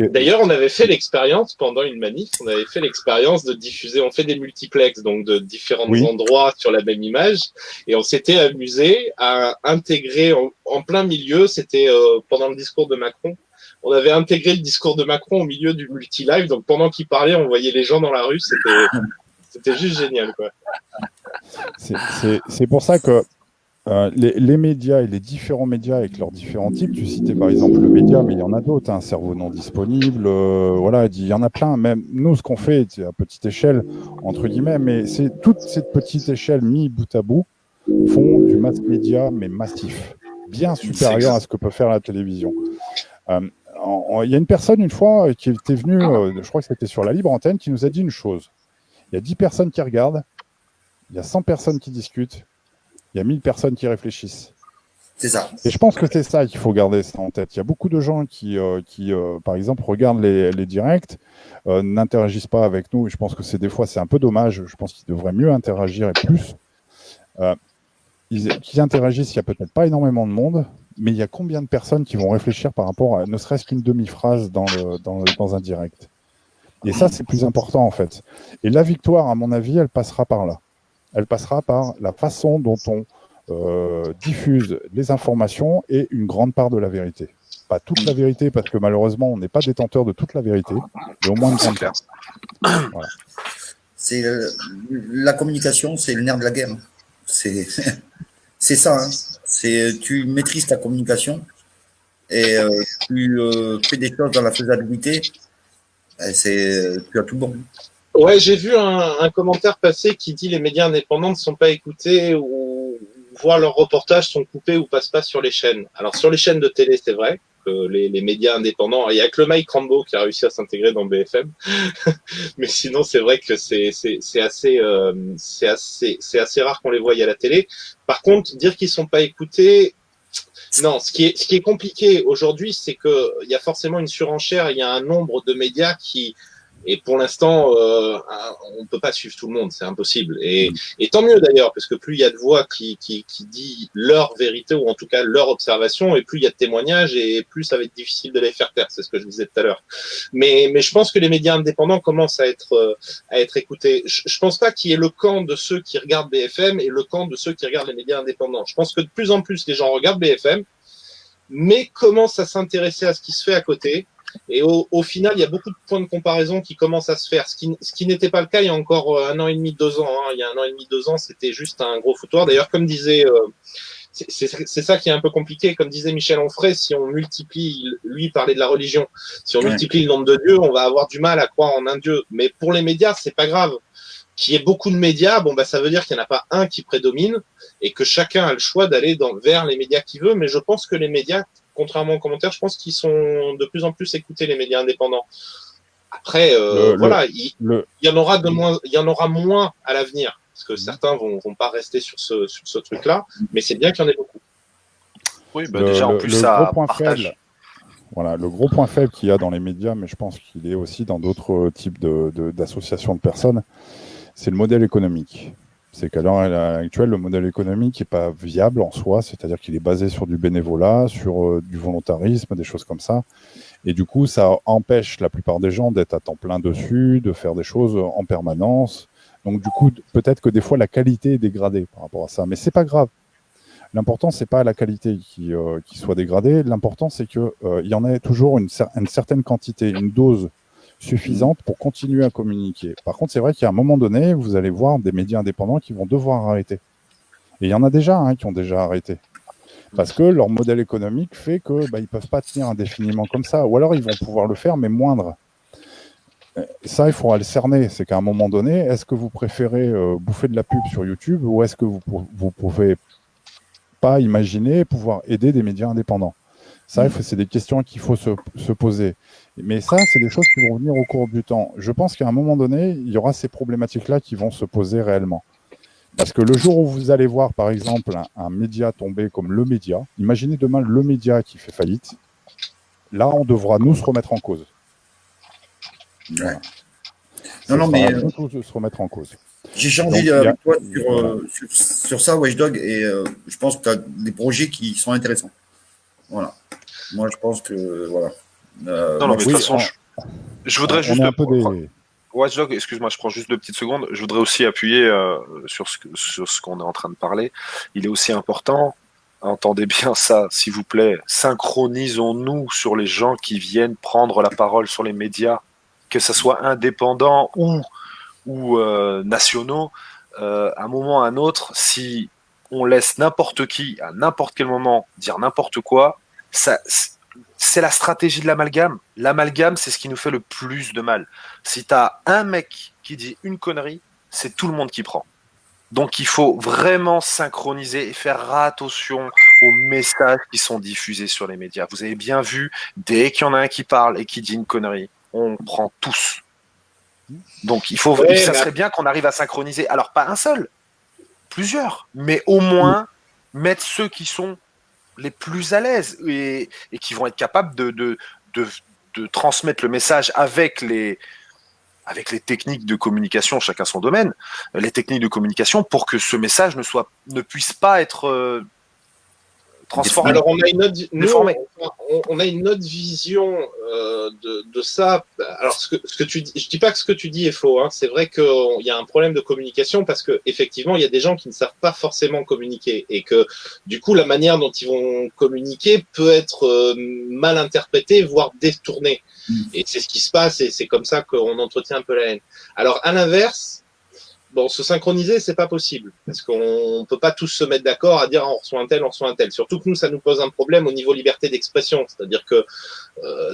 D'ailleurs, on avait fait l'expérience pendant une manif, on avait fait l'expérience de diffuser, on fait des multiplex, donc de différents endroits sur la même image, et on s'était amusé à intégrer en plein milieu, c'était pendant le discours de Macron, on avait intégré le discours de Macron au milieu du multi-live, donc pendant qu'il parlait, on voyait les gens dans la rue, c'était juste génial, quoi. C'est pour ça que les médias et les différents médias avec leurs différents types, tu citais par exemple le média, mais il y en a d'autres, cerveau non disponible, voilà, il y en a plein, même nous ce qu'on fait c'est à petite échelle, entre guillemets, mais c'est toute cette petite échelle mis bout à bout font du mass média, mais massif, bien supérieur à ce que peut faire la télévision. Il y a une personne une fois qui était venue, je crois que c'était sur la libre antenne, qui nous a dit une chose. Il y a 10 personnes qui regardent, il y a 100 personnes qui discutent, il y a 1000 personnes qui réfléchissent. C'est ça. Et je pense que c'est ça qu'il faut garder ça en tête. Il y a beaucoup de gens qui par exemple, regardent les directs, n'interagissent pas avec nous. Et je pense que des fois, c'est un peu dommage. Je pense qu'ils devraient mieux interagir et plus. Qui interagissent, il n'y a peut-être pas énormément de monde, mais il y a combien de personnes qui vont réfléchir par rapport à ne serait-ce qu'une demi-phrase dans un direct. Et ça, c'est plus important, en fait. Et la victoire, à mon avis, elle passera par là. Elle passera par la façon dont on diffuse les informations et une grande part de la vérité. Pas toute la vérité, parce que malheureusement, on n'est pas détenteur de toute la vérité, mais au moins une grande part. Voilà. C'est la communication, c'est le nerf de la guerre. C'est ça. Hein. Tu maîtrises ta communication et tu fais des choses dans la faisabilité. Tu as tout bon. Ouais, j'ai vu un commentaire passer qui dit les médias indépendants ne sont pas écoutés ou voire leurs reportages sont coupés ou passent pas sur les chaînes. Alors sur les chaînes de télé, c'est vrai que les médias indépendants, il y a que le Mike Rambo qui a réussi à s'intégrer dans BFM, mais sinon c'est vrai que c'est assez rare qu'on les voie à la télé. Par contre, dire qu'ils sont pas écoutés, non, ce qui est compliqué aujourd'hui, c'est que il y a forcément une surenchère, il y a un nombre de médias et pour l'instant, on peut pas suivre tout le monde, c'est impossible. Et tant mieux d'ailleurs, parce que plus il y a de voix qui dit leur vérité ou en tout cas leur observation, et plus il y a de témoignages, et plus ça va être difficile de les faire taire. C'est ce que je disais tout à l'heure. Mais je pense que les médias indépendants commencent à être écoutés. Je pense pas qu'il y ait le camp de ceux qui regardent BFM et le camp de ceux qui regardent les médias indépendants. Je pense que de plus en plus les gens regardent BFM, mais commencent à s'intéresser à ce qui se fait à côté. Et au final, il y a beaucoup de points de comparaison qui commencent à se faire, ce qui n'était pas le cas il y a encore 1 an et demi, 2 ans. Hein. Il y a 1 an et demi, 2 ans, c'était juste un gros foutoir. D'ailleurs, comme disait, c'est ça qui est un peu compliqué. Comme disait Michel Onfray, si on multiplie, lui parlait de la religion, si on multiplie le nombre de dieux, on va avoir du mal à croire en un dieu. Mais pour les médias, c'est pas grave. Qu'il y ait beaucoup de médias, bon bah ça veut dire qu'il n'y en a pas un qui prédomine et que chacun a le choix d'aller vers les médias qu'il veut. Mais je pense que les médias, contrairement aux commentaires, je pense qu'ils sont de plus en plus écoutés, les médias indépendants. Après, il y en aura moins à l'avenir, parce que certains vont pas rester sur ce truc-là, mais c'est bien qu'il y en ait beaucoup. Oui, bah déjà en plus ça partage. Voilà, le gros point faible qu'il y a dans les médias, mais je pense qu'il est aussi dans d'autres types d'associations de personnes, c'est le modèle économique. C'est qu'à l'heure actuelle, le modèle économique n'est pas viable en soi, c'est-à-dire qu'il est basé sur du bénévolat, sur du volontarisme, des choses comme ça. Et du coup, ça empêche la plupart des gens d'être à temps plein dessus, de faire des choses en permanence. Donc du coup, peut-être que des fois, la qualité est dégradée par rapport à ça. Mais c'est pas grave. L'important, c'est pas la qualité qui soit dégradée. L'important, c'est qu'il y en ait toujours une certaine quantité, une dose suffisante pour continuer à communiquer. Par contre, c'est vrai qu'à un moment donné, vous allez voir des médias indépendants qui vont devoir arrêter. Et il y en a déjà qui ont déjà arrêté. Parce que leur modèle économique fait que ils peuvent pas tenir indéfiniment comme ça. Ou alors, ils vont pouvoir le faire, mais moindre. Ça, il faudra le cerner. C'est qu'à un moment donné, est-ce que vous préférez bouffer de la pub sur YouTube ou est-ce que vous pouvez pas imaginer pouvoir aider des médias indépendants? Ça, c'est des questions qu'il faut se poser. Mais ça, c'est des choses qui vont venir au cours du temps. Je pense qu'à un moment donné, il y aura ces problématiques-là qui vont se poser réellement. Parce que le jour où vous allez voir, par exemple, un média tomber comme le média, imaginez demain le média qui fait faillite, là, on devra nous se remettre en cause. Ouais. Non, mais nous se remettre en cause. J'ai changé avec toi sur ça, Watchdog, et je pense que tu as des projets qui sont intéressants. Voilà. Moi, je pense que voilà. Non, mais de toute façon, je voudrais juste. Watchdog, excuse-moi, je prends juste 2 petites secondes. Je voudrais aussi appuyer sur ce qu'on est en train de parler. Il est aussi important, entendez bien ça, s'il vous plaît, synchronisons-nous sur les gens qui viennent prendre la parole sur les médias, que ce soit indépendants ou nationaux. À un moment ou à un autre, si on laisse n'importe qui, à n'importe quel moment, dire n'importe quoi, c'est la stratégie de l'amalgame. L'amalgame, c'est ce qui nous fait le plus de mal. Si tu as un mec qui dit une connerie, c'est tout le monde qui prend. Donc il faut vraiment synchroniser et faire attention aux messages qui sont diffusés sur les médias. Vous avez bien vu, dès qu'il y en a un qui parle et qui dit une connerie, on prend tous. Donc ça serait bien qu'on arrive à synchroniser. Alors pas un seul, plusieurs, mais au moins mettre ceux qui sont les plus à l'aise et qui vont être capables de transmettre le message avec les techniques de communication, chacun son domaine, les techniques de communication pour que ce message ne puisse pas être transformé. Alors on a une autre vision de ça. Alors ce que tu dis, je dis pas que ce que tu dis est faux. Hein. C'est vrai qu'il y a un problème de communication parce que effectivement il y a des gens qui ne savent pas forcément communiquer et que du coup la manière dont ils vont communiquer peut être mal interprétée, voire détournée. Et c'est ce qui se passe et c'est comme ça qu'on entretient un peu la haine. Alors à l'inverse, bon, se synchroniser, c'est pas possible. Parce qu'on peut pas tous se mettre d'accord à dire on reçoit un tel, on reçoit un tel. Surtout que nous, ça nous pose un problème au niveau liberté d'expression. C'est-à-dire que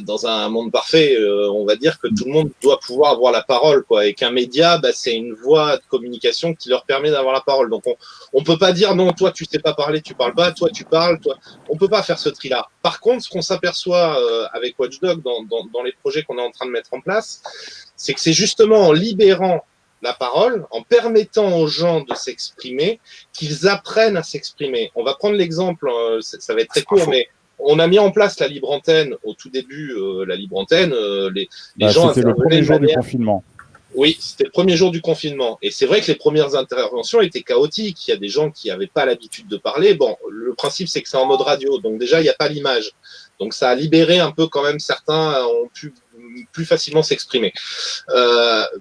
dans un monde parfait, on va dire que tout le monde doit pouvoir avoir la parole, quoi. Et qu'un média, c'est une voie de communication qui leur permet d'avoir la parole. Donc on peut pas dire non, toi tu sais pas parler, tu parles pas, toi tu parles, toi. On peut pas faire ce tri-là. Par contre, ce qu'on s'aperçoit avec Watchdog dans les projets qu'on est en train de mettre en place, c'est que c'est justement en libérant la parole, en permettant aux gens de s'exprimer, qu'ils apprennent à s'exprimer. On va prendre l'exemple, ça va être très court, mais on a mis en place la libre antenne au tout début. La libre antenne, les gens. C'était le premier jour du confinement. Oui, c'était le premier jour du confinement. Et c'est vrai que les premières interventions étaient chaotiques. Il y a des gens qui n'avaient pas l'habitude de parler. Bon, le principe, c'est que c'est en mode radio. Donc déjà, il n'y a pas l'image. Donc ça a libéré un peu quand même. Certains ont pu plus facilement s'exprimer.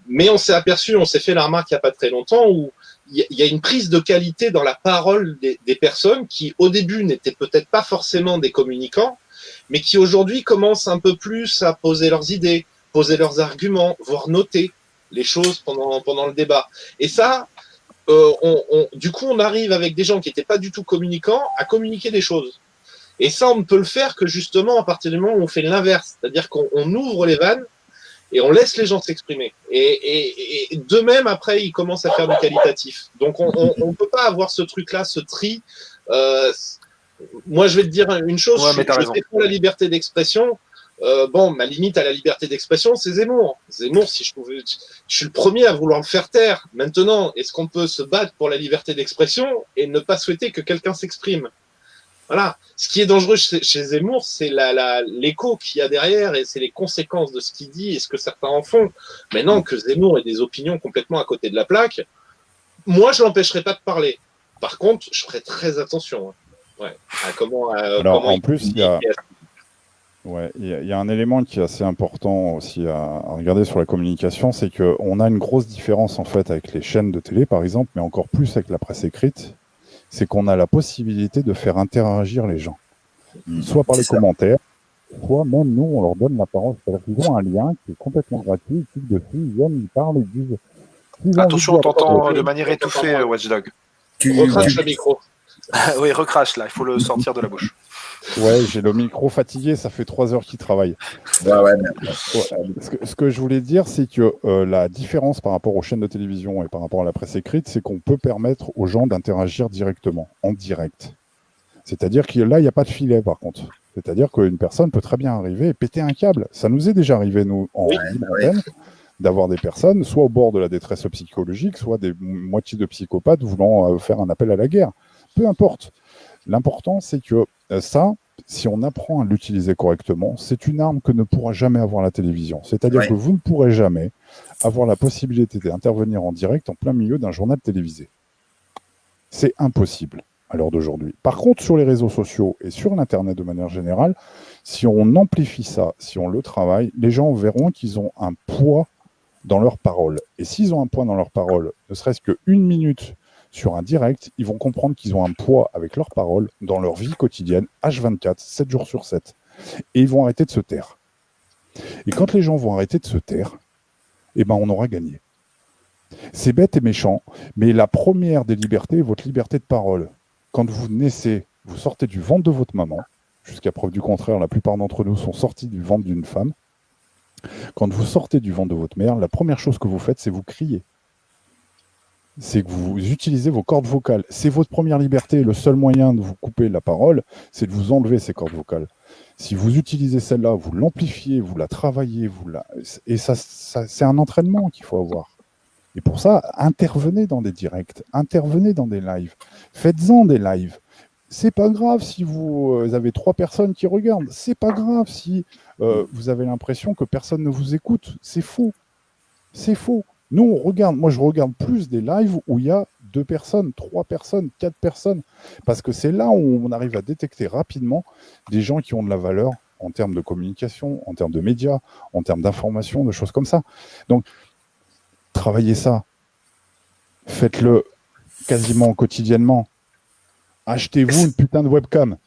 Mais on s'est aperçu, on s'est fait la remarque il n'y a pas très longtemps où il y a une prise de qualité dans la parole des personnes qui, au début, n'étaient peut-être pas forcément des communicants, mais qui aujourd'hui commencent un peu plus à poser leurs idées, poser leurs arguments, voire noter les choses pendant le débat. Et ça, du coup, on arrive avec des gens qui n'étaient pas du tout communicants à communiquer des choses. Et ça, on ne peut le faire que justement à partir du moment où on fait l'inverse, c'est-à-dire qu'on ouvre les vannes et on laisse les gens s'exprimer. Et de même, après, ils commencent à faire du qualitatif. Donc, on ne peut pas avoir ce truc-là, ce tri. Moi, je vais te dire une chose, je défends la liberté d'expression. Ma limite à la liberté d'expression, c'est Zemmour. Zemmour, si je suis le premier à vouloir le faire taire. Maintenant, est-ce qu'on peut se battre pour la liberté d'expression et ne pas souhaiter que quelqu'un s'exprime? Voilà. Ce qui est dangereux chez Zemmour, c'est l'écho qu'il y a derrière et c'est les conséquences de ce qu'il dit et ce que certains en font. Maintenant que Zemmour ait des opinions complètement à côté de la plaque, moi, je l'empêcherai pas de parler. Par contre, je ferai très attention. Ouais. Alors, en plus, il y a un élément qui est assez important aussi à regarder sur la communication, c'est qu'on a une grosse différence en fait avec les chaînes de télé, par exemple, mais encore plus avec la presse écrite. C'est qu'on a la possibilité de faire interagir les gens, soit par les commentaires, soit même nous, on leur donne la parole. C'est-à-dire qu'ils ont un lien qui est complètement gratuit, ils cliquent dessus, ils viennent, ils parlent, ils disent... Attention, on t'entend de manière étouffée, Watchdog. Tu recraches le micro. Oui, recrache là, il faut le sortir de la bouche. Ouais, j'ai le micro fatigué, ça fait 3 heures qu'il travaille. Ce que je voulais dire, c'est que la différence par rapport aux chaînes de télévision et par rapport à la presse écrite, c'est qu'on peut permettre aux gens d'interagir directement, en direct. C'est-à-dire que là, il n'y a pas de filet, par contre. C'est-à-dire qu'une personne peut très bien arriver et péter un câble. Ça nous est déjà arrivé, nous, en antenne, d'avoir des personnes, soit au bord de la détresse psychologique, soit des moitiés de psychopathes voulant faire un appel à la guerre. Peu importe. L'important, c'est que ça, si on apprend à l'utiliser correctement, c'est une arme que ne pourra jamais avoir la télévision. C'est-à-dire que vous ne pourrez jamais avoir la possibilité d'intervenir en direct en plein milieu d'un journal télévisé. C'est impossible à l'heure d'aujourd'hui. Par contre, sur les réseaux sociaux et sur l'Internet de manière générale, si on amplifie ça, si on le travaille, les gens verront qu'ils ont un poids dans leurs paroles. Et s'ils ont un poids dans leurs paroles, ne serait-ce qu'une minute sur un direct, ils vont comprendre qu'ils ont un poids avec leurs paroles dans leur vie quotidienne, H24, 7 jours sur 7. Et ils vont arrêter de se taire. Et quand les gens vont arrêter de se taire, on aura gagné. C'est bête et méchant, mais la première des libertés est votre liberté de parole. Quand vous naissez, vous sortez du ventre de votre maman. Jusqu'à preuve du contraire, la plupart d'entre nous sont sortis du ventre d'une femme. Quand vous sortez du ventre de votre mère, la première chose que vous faites, c'est vous crier. C'est que vous utilisez vos cordes vocales. C'est votre première liberté. Le seul moyen de vous couper la parole, c'est de vous enlever ces cordes vocales. Si vous utilisez celle-là, vous l'amplifiez, vous la travaillez, et ça c'est un entraînement qu'il faut avoir. Et pour ça, intervenez dans des directs, intervenez dans des lives, faites-en des lives. C'est pas grave si vous avez 3 personnes qui regardent. C'est pas grave si vous avez l'impression que personne ne vous écoute. C'est faux. C'est faux. Nous, on regarde, moi je regarde plus des lives où il y a 2 personnes, 3 personnes, 4 personnes, parce que c'est là où on arrive à détecter rapidement des gens qui ont de la valeur en termes de communication, en termes de médias, en termes d'information, de choses comme ça. Donc, travaillez ça. Faites-le quasiment quotidiennement. Achetez-vous une putain de webcam.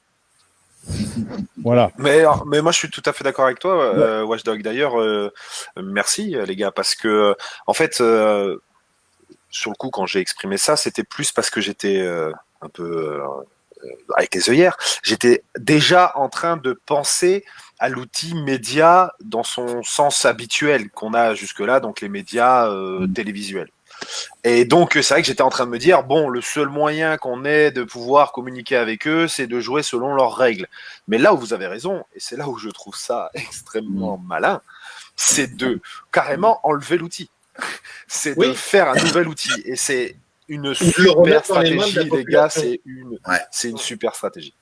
Voilà. Mais moi je suis tout à fait d'accord avec toi, Watchdog. D'ailleurs, merci les gars, parce que en fait, sur le coup, quand j'ai exprimé ça, c'était plus parce que j'étais un peu avec les œillères. J'étais déjà en train de penser à l'outil média dans son sens habituel qu'on a jusque-là, donc les médias télévisuels. Et donc, c'est vrai que j'étais en train de me dire, bon, le seul moyen qu'on ait de pouvoir communiquer avec eux, c'est de jouer selon leurs règles. Mais là où vous avez raison, et c'est là où je trouve ça extrêmement malin, c'est de carrément enlever l'outil. C'est de faire un nouvel outil. Et c'est une super stratégie, les gars, c'est une super stratégie.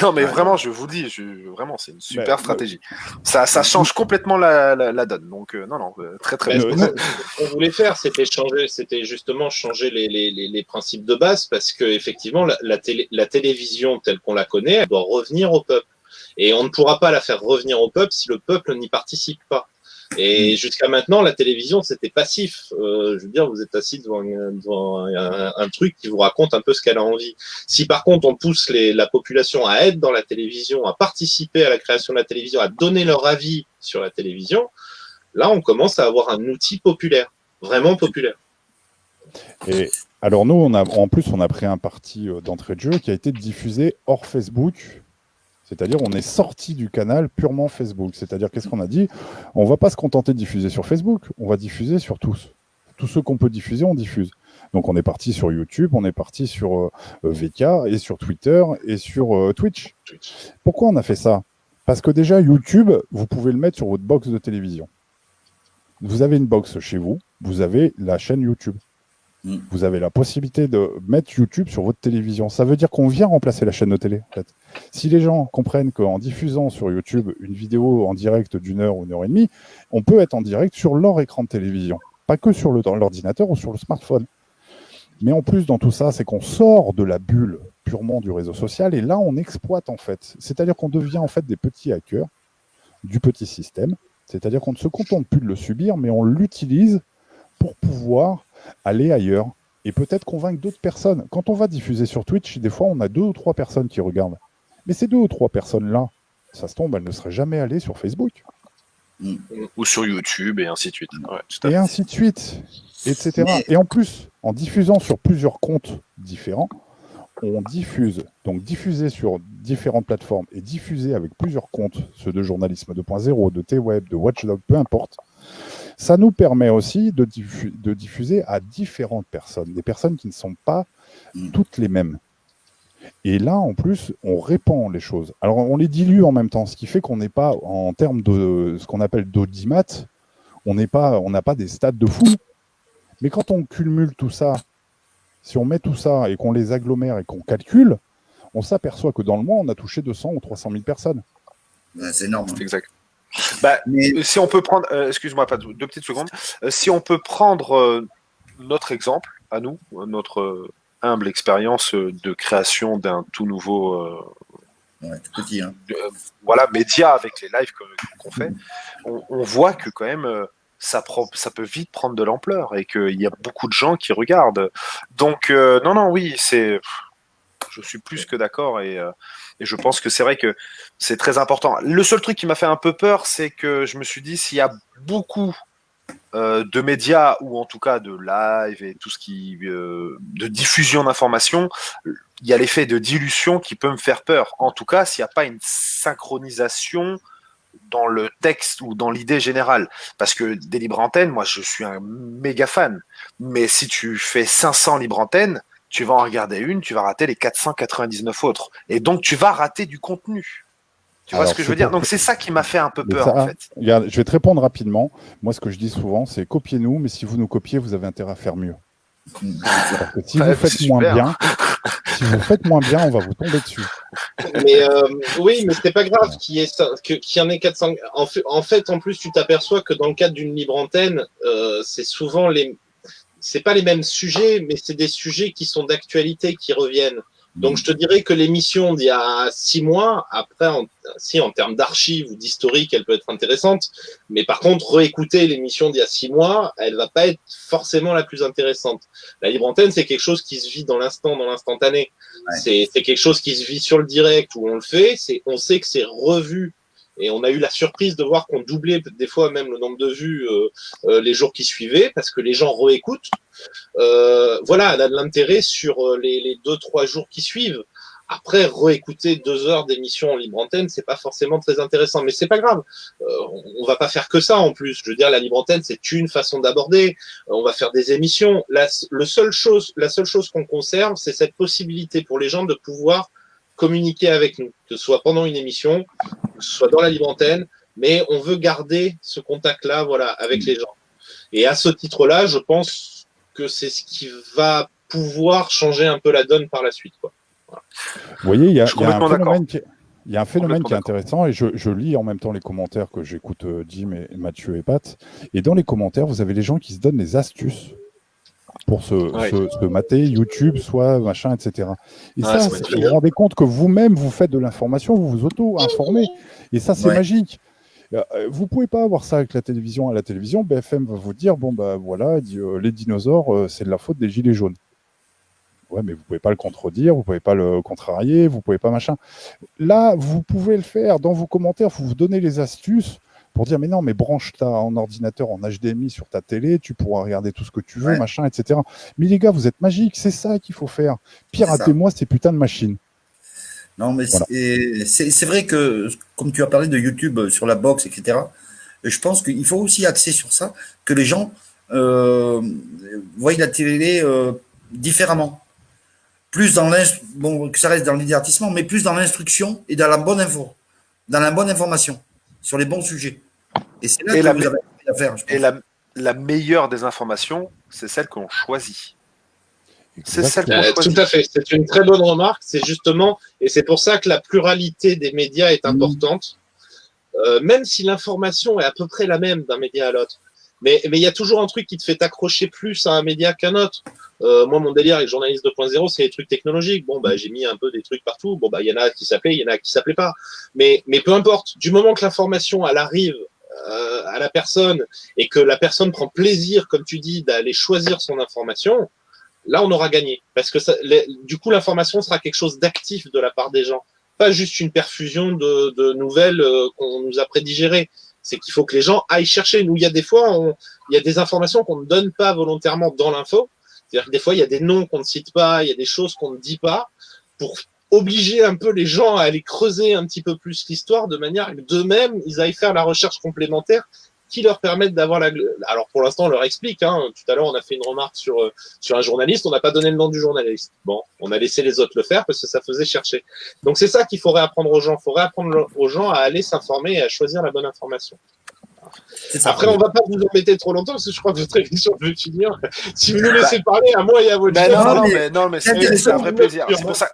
Non, mais vraiment, je vous le dis, vraiment, c'est une super stratégie. Ça change complètement la donne. Donc, non, très, très bien. Ce qu'on voulait faire, c'était justement changer les principes de base, parce que effectivement, la télévision telle qu'on la connaît, elle doit revenir au peuple. Et on ne pourra pas la faire revenir au peuple si le peuple n'y participe pas. Et jusqu'à maintenant, la télévision, c'était passif. Je veux dire, vous êtes assis devant un truc qui vous raconte un peu ce qu'elle a envie. Si par contre, on pousse la population à être dans la télévision, à participer à la création de la télévision, à donner leur avis sur la télévision, là, on commence à avoir un outil populaire, vraiment populaire. Et alors nous, on a pris un parti d'entrée de jeu qui a été diffusé hors Facebook. C'est-à-dire, on est sorti du canal purement Facebook. C'est-à-dire, qu'est-ce qu'on a dit? On ne va pas se contenter de diffuser sur Facebook, on va diffuser sur tous. Tous ceux qu'on peut diffuser, on diffuse. Donc, on est parti sur YouTube, on est parti sur VK, et sur Twitter, et sur Twitch. Pourquoi on a fait ça? Parce que déjà, YouTube, vous pouvez le mettre sur votre box de télévision. Vous avez une box chez vous, vous avez la chaîne YouTube. Vous avez la possibilité de mettre YouTube sur votre télévision. Ça veut dire qu'on vient remplacer la chaîne de télé, en fait. Si les gens comprennent qu'en diffusant sur YouTube une vidéo en direct d'1 heure ou 1h30, on peut être en direct sur leur écran de télévision. Pas que sur l'ordinateur ou sur le smartphone. Mais en plus, dans tout ça, c'est qu'on sort de la bulle purement du réseau social et là, on exploite, en fait. C'est-à-dire qu'on devient, en fait, des petits hackers du petit système. C'est-à-dire qu'on ne se contente plus de le subir, mais on l'utilise pour pouvoir aller ailleurs et peut-être convaincre d'autres personnes. Quand on va diffuser sur Twitch, des fois, on a 2 ou 3 personnes qui regardent. Mais ces 2 ou 3 personnes-là, ça se tombe, elles ne seraient jamais allées sur Facebook. Ou sur YouTube, et ainsi de suite. Ouais, et ainsi de suite, etc. Et en plus, en diffusant sur plusieurs comptes différents, on diffuse. Donc, diffuser sur différentes plateformes et diffuser avec plusieurs comptes, ceux de Journalisme 2.0, de T-Web, de Watchdog, peu importe, ça nous permet aussi de diffuser à différentes personnes, des personnes qui ne sont pas toutes les mêmes. Et là, en plus, on répand les choses. Alors, on les dilue en même temps, ce qui fait qu'on n'est pas, en termes de ce qu'on appelle d'audimat, on n'a pas des stades de fou. Mais quand on cumule tout ça, si on met tout ça et qu'on les agglomère et qu'on calcule, on s'aperçoit que dans le mois, on a touché 200 ou 300 000 personnes. C'est énorme. C'est exact. Si on peut prendre, excuse-moi, pas 2 petites secondes. Si on peut prendre notre exemple à nous, notre humble expérience de création d'un tout nouveau tout petit, média avec les lives qu'on fait, on voit que quand même ça peut vite prendre de l'ampleur et qu'il y a beaucoup de gens qui regardent. Donc oui, je suis plus que d'accord et je pense que c'est vrai que c'est très important. Le seul truc qui m'a fait un peu peur, c'est que je me suis dit, s'il y a beaucoup de médias ou en tout cas de live et tout ce qui de diffusion d'informations, il y a l'effet de dilution qui peut me faire peur. En tout cas, s'il n'y a pas une synchronisation dans le texte ou dans l'idée générale. Parce que des libres antennes, moi je suis un méga fan. Mais si tu fais 500 libres antennes, tu vas en regarder une, tu vas rater les 499 autres. Et donc, tu vas rater du contenu. Tu vois ce que je veux dire? Donc, c'est ça qui m'a fait un peu peur, en fait. Regarde, je vais te répondre rapidement. Moi, ce que je dis souvent, c'est copiez-nous, mais si vous nous copiez, vous avez intérêt à faire mieux. Parce que si vous faites moins bien, on va vous tomber dessus. Mais oui, mais c'est pas grave qu'il y en ait 400. En fait, en plus, tu t'aperçois que dans le cadre d'une libre antenne, c'est souvent c'est pas les mêmes sujets, mais c'est des sujets qui sont d'actualité, qui reviennent. Donc, je te dirais que l'émission d'il y a 6 mois, après, en termes d'archives ou d'historique, elle peut être intéressante. Mais par contre, réécouter l'émission d'il y a 6 mois, elle va pas être forcément la plus intéressante. La libre antenne, c'est quelque chose qui se vit dans l'instant, dans l'instantané. Ouais. C'est quelque chose qui se vit sur le direct où on le fait. On sait que c'est revu Et on a eu la surprise de voir qu'on doublait des fois même le nombre de vues les jours qui suivaient, parce que les gens réécoutent. Voilà, elle a de l'intérêt sur les 2-3 jours qui suivent. Après, réécouter 2 heures d'émission en libre antenne, c'est pas forcément très intéressant, mais c'est pas grave. On va pas faire que ça en plus. Je veux dire, la libre antenne, c'est une façon d'aborder. On va faire des émissions. La seule chose qu'on conserve, c'est cette possibilité pour les gens de pouvoir communiquer avec nous, que ce soit pendant une émission, que ce soit dans la libre antenne, mais on veut garder ce contact-là, voilà, avec les gens. Et à ce titre-là, je pense que c'est ce qui va pouvoir changer un peu la donne par la suite, quoi. Voilà. Vous voyez, il y a un phénomène qui est intéressant, et je lis en même temps les commentaires que j'écoute Jim et Mathieu et Pat. Et dans les commentaires, vous avez les gens qui se donnent des astuces pour se mater YouTube, soit machin, etc. Et ça, vous vous rendez compte que vous-même, vous faites de l'information, vous vous auto-informez. Et ça, c'est magique. Vous pouvez pas avoir ça avec la télévision. À la télévision, BFM va vous dire, bon, bah voilà, les dinosaures, c'est de la faute des gilets jaunes. Ouais, mais vous pouvez pas le contredire, vous pouvez pas le contrarier, vous pouvez pas machin. Là, vous pouvez le faire dans vos commentaires, vous donnez les astuces pour dire, mais non, mais branche en ordinateur en HDMI sur ta télé, tu pourras regarder tout ce que tu veux, machin, etc. Mais les gars, vous êtes magiques, c'est ça qu'il faut faire. Piratez-moi ces putains de machines. Non, mais voilà. C'est vrai que, comme tu as parlé de YouTube sur la box, etc., je pense qu'il faut aussi axer sur ça, que les gens voient la télé différemment. Plus dans que ça reste dans le divertissement, mais plus dans l'instruction et dans la bonne info, dans la bonne information, sur les bons sujets. Et c'est là que vous avez à faire, je pense. Et la meilleure des informations, c'est celle qu'on choisit. C'est celle qu'on choisit. Tout à fait. C'est une très bonne remarque. C'est justement, et c'est pour ça que la pluralité des médias est importante, même si l'information est à peu près la même d'un média à l'autre. Mais il y a toujours un truc qui te fait t'accrocher plus à un média qu'un autre. Moi, mon délire avec Journaliste 2.0, c'est les trucs technologiques. Bon, bah, j'ai mis un peu des trucs partout. Bon, bah, il y en a qui s'appelaient, il y en a qui s'appelaient pas. Mais peu importe. Du moment que l'information, elle arrive à la personne et que la personne prend plaisir, comme tu dis, d'aller choisir son information, là, on aura gagné. Parce que du coup, l'information sera quelque chose d'actif de la part des gens. Pas juste une perfusion de nouvelles qu'on nous a prédigérées. C'est qu'il faut que les gens aillent chercher. Nous, il y a des fois, il y a des informations qu'on ne donne pas volontairement dans l'info. C'est-à-dire que des fois, il y a des noms qu'on ne cite pas, il y a des choses qu'on ne dit pas, pour obliger un peu les gens à aller creuser un petit peu plus l'histoire, de manière que d'eux-mêmes, ils aillent faire la recherche complémentaire qui leur permettent d'avoir la... Alors, pour l'instant, on leur explique. Hein. Tout à l'heure, on a fait une remarque sur un journaliste. On n'a pas donné le nom du journaliste. Bon, on a laissé les autres le faire parce que ça faisait chercher. Donc, c'est ça qu'il faut réapprendre aux gens. Il faut réapprendre aux gens à aller s'informer et à choisir la bonne information. Après, on va pas vous embêter trop longtemps parce que je crois que votre émission veut finir. Si vous nous laissez parler à moi et à votre non, mais c'est un vrai plaisir. C'est pour ça.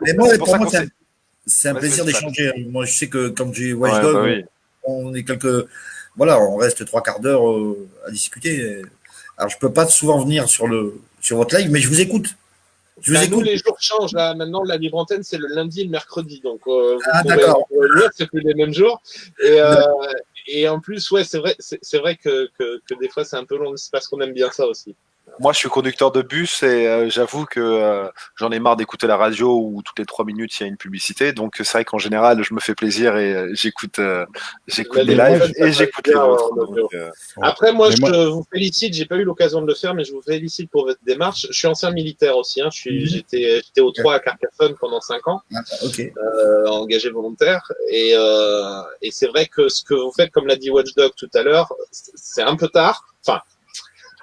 C'est un plaisir d'échanger. Moi, je sais que quand j'ai Watchdog, on est voilà, on reste 3/4 d'heure à discuter. Alors, je peux pas souvent venir sur votre live, mais je vous écoute. Nous, les jours changent. Là, maintenant, la libre antenne, c'est le lundi et le mercredi. Donc, d'accord. C'est plus les mêmes jours. Et en plus, ouais, c'est vrai que des fois, c'est un peu long. C'est parce qu'on aime bien ça aussi. Moi, je suis conducteur de bus et j'avoue que j'en ai marre d'écouter la radio où toutes les 3 minutes, il y a une publicité. Donc, c'est vrai qu'en général, je me fais plaisir et j'écoute des lives et j'écoute les autres. Après, moi, je vous félicite. J'ai pas eu l'occasion de le faire, mais je vous félicite pour votre démarche. Je suis ancien militaire aussi. Hein. J'étais au 3 à Carcassonne pendant 5 ans, engagé volontaire. Et c'est vrai que ce que vous faites, comme l'a dit Watchdog tout à l'heure, c'est un peu tard. Enfin,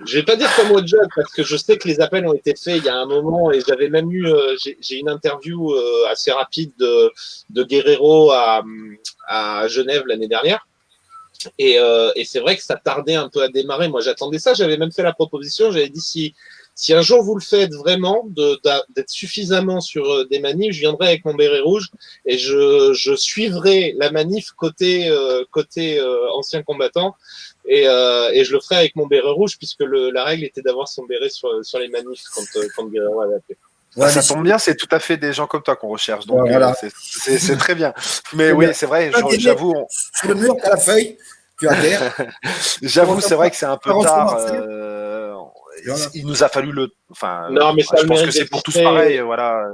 je vais pas dire comme Watchdog parce que je sais que les appels ont été faits il y a un moment et j'avais même eu j'ai une interview assez rapide de Guerrero à Genève l'année dernière et c'est vrai que ça tardait un peu à démarrer. Moi j'attendais ça, j'avais même fait la proposition, j'avais dit si un jour vous le faites vraiment d'être suffisamment sur des manifs, je viendrai avec mon béret rouge et je suivrai la manif côté ancien combattant. Et je le ferai avec mon béret rouge puisque la règle était d'avoir son béret sur les manifs quand Guerrero avait appelé. Ouais, ça tombe bien, c'est tout à fait des gens comme toi qu'on recherche, donc voilà. C'est très bien. Mais oui, c'est vrai, j'avoue. Sur le mur, t'as la feuille, tu adhères. J'avoue, c'est vrai que c'est un peu tard. Il nous a fallu non, mais ça je pense que c'est pour tous pareil, voilà.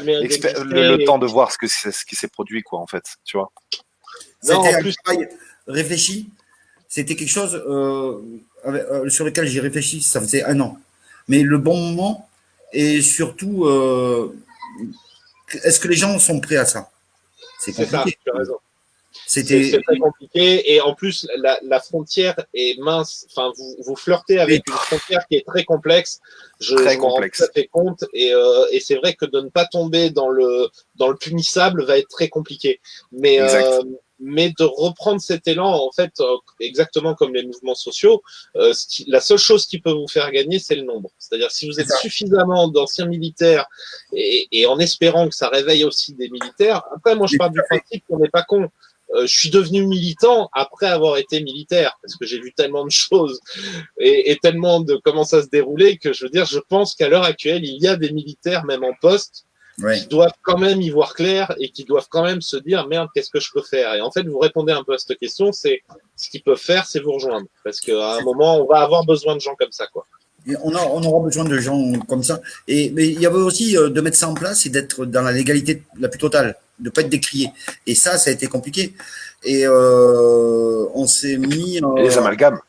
Le temps de voir ce qui s'est produit, quoi, en fait, tu vois. C'était un travail réfléchi. C'était quelque chose sur lequel j'ai réfléchi, ça faisait 1 an. Mais le bon moment, et surtout, est-ce que les gens sont prêts à ça? C'est ça, tu as raison. C'est très compliqué, et en plus la frontière est mince. Enfin, vous flirtez avec une frontière qui est très complexe. Je m'en rends tout à fait compte, et c'est vrai que de ne pas tomber dans le punissable va être très compliqué. Mais de reprendre cet élan, en fait, exactement comme les mouvements sociaux, la seule chose qui peut vous faire gagner, c'est le nombre. C'est-à-dire, si vous êtes suffisamment d'anciens militaires, et en espérant que ça réveille aussi des militaires. Après, moi, je pars du principe qu'on n'est pas con. Je suis devenu militant après avoir été militaire, parce que j'ai vu tellement de choses et tellement de comment ça se déroulait, que je veux dire, je pense qu'à l'heure actuelle, il y a des militaires, même en poste, qui doivent quand même y voir clair et qui doivent quand même se dire merde, qu'est-ce que je peux faire? Et en fait, vous répondez un peu à cette question, c'est ce qu'ils peuvent faire, c'est vous rejoindre, parce qu'à un moment, on va avoir besoin de gens comme ça, quoi. Et on aura besoin de gens comme ça. Mais il y avait aussi de mettre ça en place et d'être dans la légalité la plus totale, de ne pas être décrié. Et ça a été compliqué. Et on s'est mis. Et les amalgames.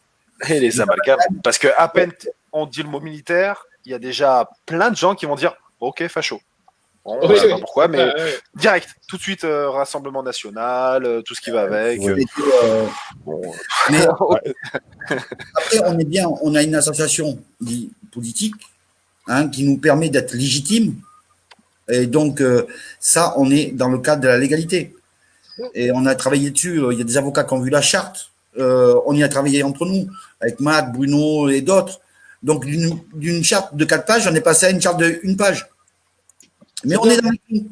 Parce que à peine on dit le mot militaire, il y a déjà plein de gens qui vont dire ok, facho. Bon, je sais pas pourquoi, mais direct, tout de suite, Rassemblement national, tout ce qui va avec. Mais après, on est bien, on a une association politique qui nous permet d'être légitime. Et donc, ça, on est dans le cadre de la légalité. Et on a travaillé dessus. Il y a des avocats qui ont vu la charte. On y a travaillé entre nous, avec Matt, Bruno et d'autres. Donc, d'une charte de 4 pages, on est passé à une charte de 1 page. Mais on est dans le coup.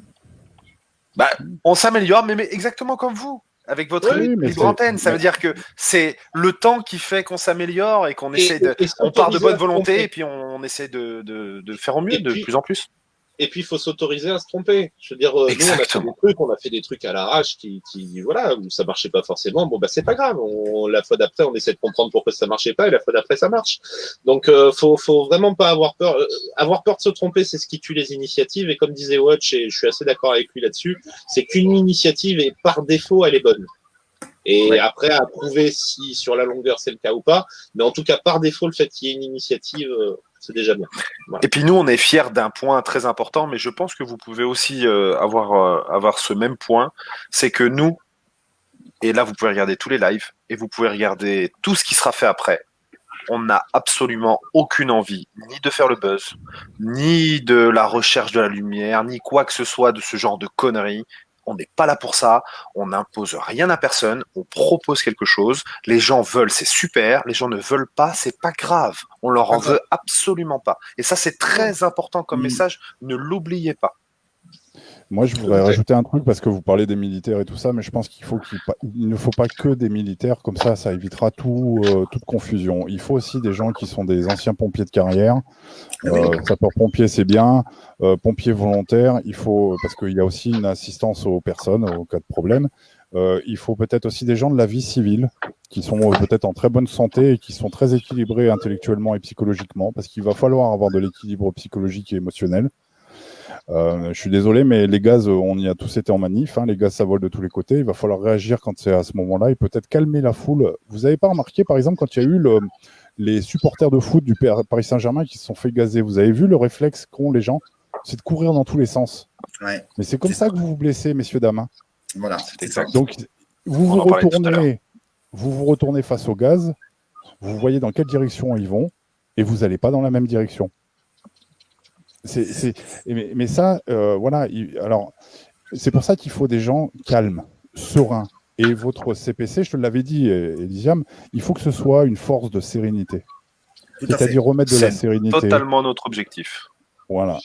On s'améliore, mais exactement comme vous, avec votre libre antenne. Ça veut dire que c'est le temps qui fait qu'on s'améliore et qu'on essaie on part de bonne volonté et puis on essaie de faire au mieux de plus en plus. Et puis, il faut s'autoriser à se tromper. Je veux dire, nous, on a fait des trucs à l'arrache qui, voilà, où ça marchait pas forcément. Bon, c'est pas grave. La fois d'après, on essaie de comprendre pourquoi ça marchait pas, et la fois d'après, ça marche. Donc, faut vraiment pas avoir peur. Avoir peur de se tromper, c'est ce qui tue les initiatives. Et comme disait Watch, et je suis assez d'accord avec lui là-dessus, c'est qu'une initiative, et par défaut, elle est bonne. Et après, à prouver si sur la longueur c'est le cas ou pas. Mais en tout cas, par défaut, le fait qu'il y ait une initiative, c'est déjà bien. Voilà. Et puis nous, on est fiers d'un point très important, mais je pense que vous pouvez aussi avoir ce même point, c'est que nous, et là vous pouvez regarder tous les lives, et vous pouvez regarder tout ce qui sera fait après, on n'a absolument aucune envie, ni de faire le buzz, ni de la recherche de la lumière, ni quoi que ce soit de ce genre de conneries. On n'est pas là pour ça, on n'impose rien à personne, on propose quelque chose, les gens veulent, c'est super, les gens ne veulent pas, c'est pas grave, on leur en veut absolument pas. Et ça, c'est très important comme message, ne l'oubliez pas. Moi, je voudrais rajouter un truc parce que vous parlez des militaires et tout ça, mais je pense qu'il ne faut pas que des militaires, comme ça évitera toute confusion. Il faut aussi des gens qui sont des anciens pompiers de carrière. Sapeurs-pompiers, c'est bien. Pompiers volontaires, il faut, parce qu'il y a aussi une assistance aux personnes au cas de problème. Il faut peut-être aussi des gens de la vie civile qui sont peut-être en très bonne santé et qui sont très équilibrés intellectuellement et psychologiquement, parce qu'il va falloir avoir de l'équilibre psychologique et émotionnel. Je suis désolé, mais les gaz, on y a tous été en manif. Les gaz, ça vole de tous les côtés. Il va falloir réagir quand c'est à ce moment-là et peut-être calmer la foule. Vous n'avez pas remarqué, par exemple, quand il y a eu les supporters de foot du Paris Saint-Germain qui se sont fait gazer. Vous avez vu le réflexe qu'ont les gens? C'est de courir dans tous les sens. Ouais. Mais c'est comme ça que vous vous blessez, messieurs, dames. Voilà, c'est exact. Donc, vous vous retournez face au gaz, vous voyez dans quelle direction ils vont et vous n'allez pas dans la même direction. Mais ça, voilà. Alors, c'est pour ça qu'il faut des gens calmes, sereins. Et votre CPC, je te l'avais dit, Elysium, il faut que ce soit une force de sérénité. C'est-à-dire remettre de la sérénité. C'est totalement notre objectif. Voilà.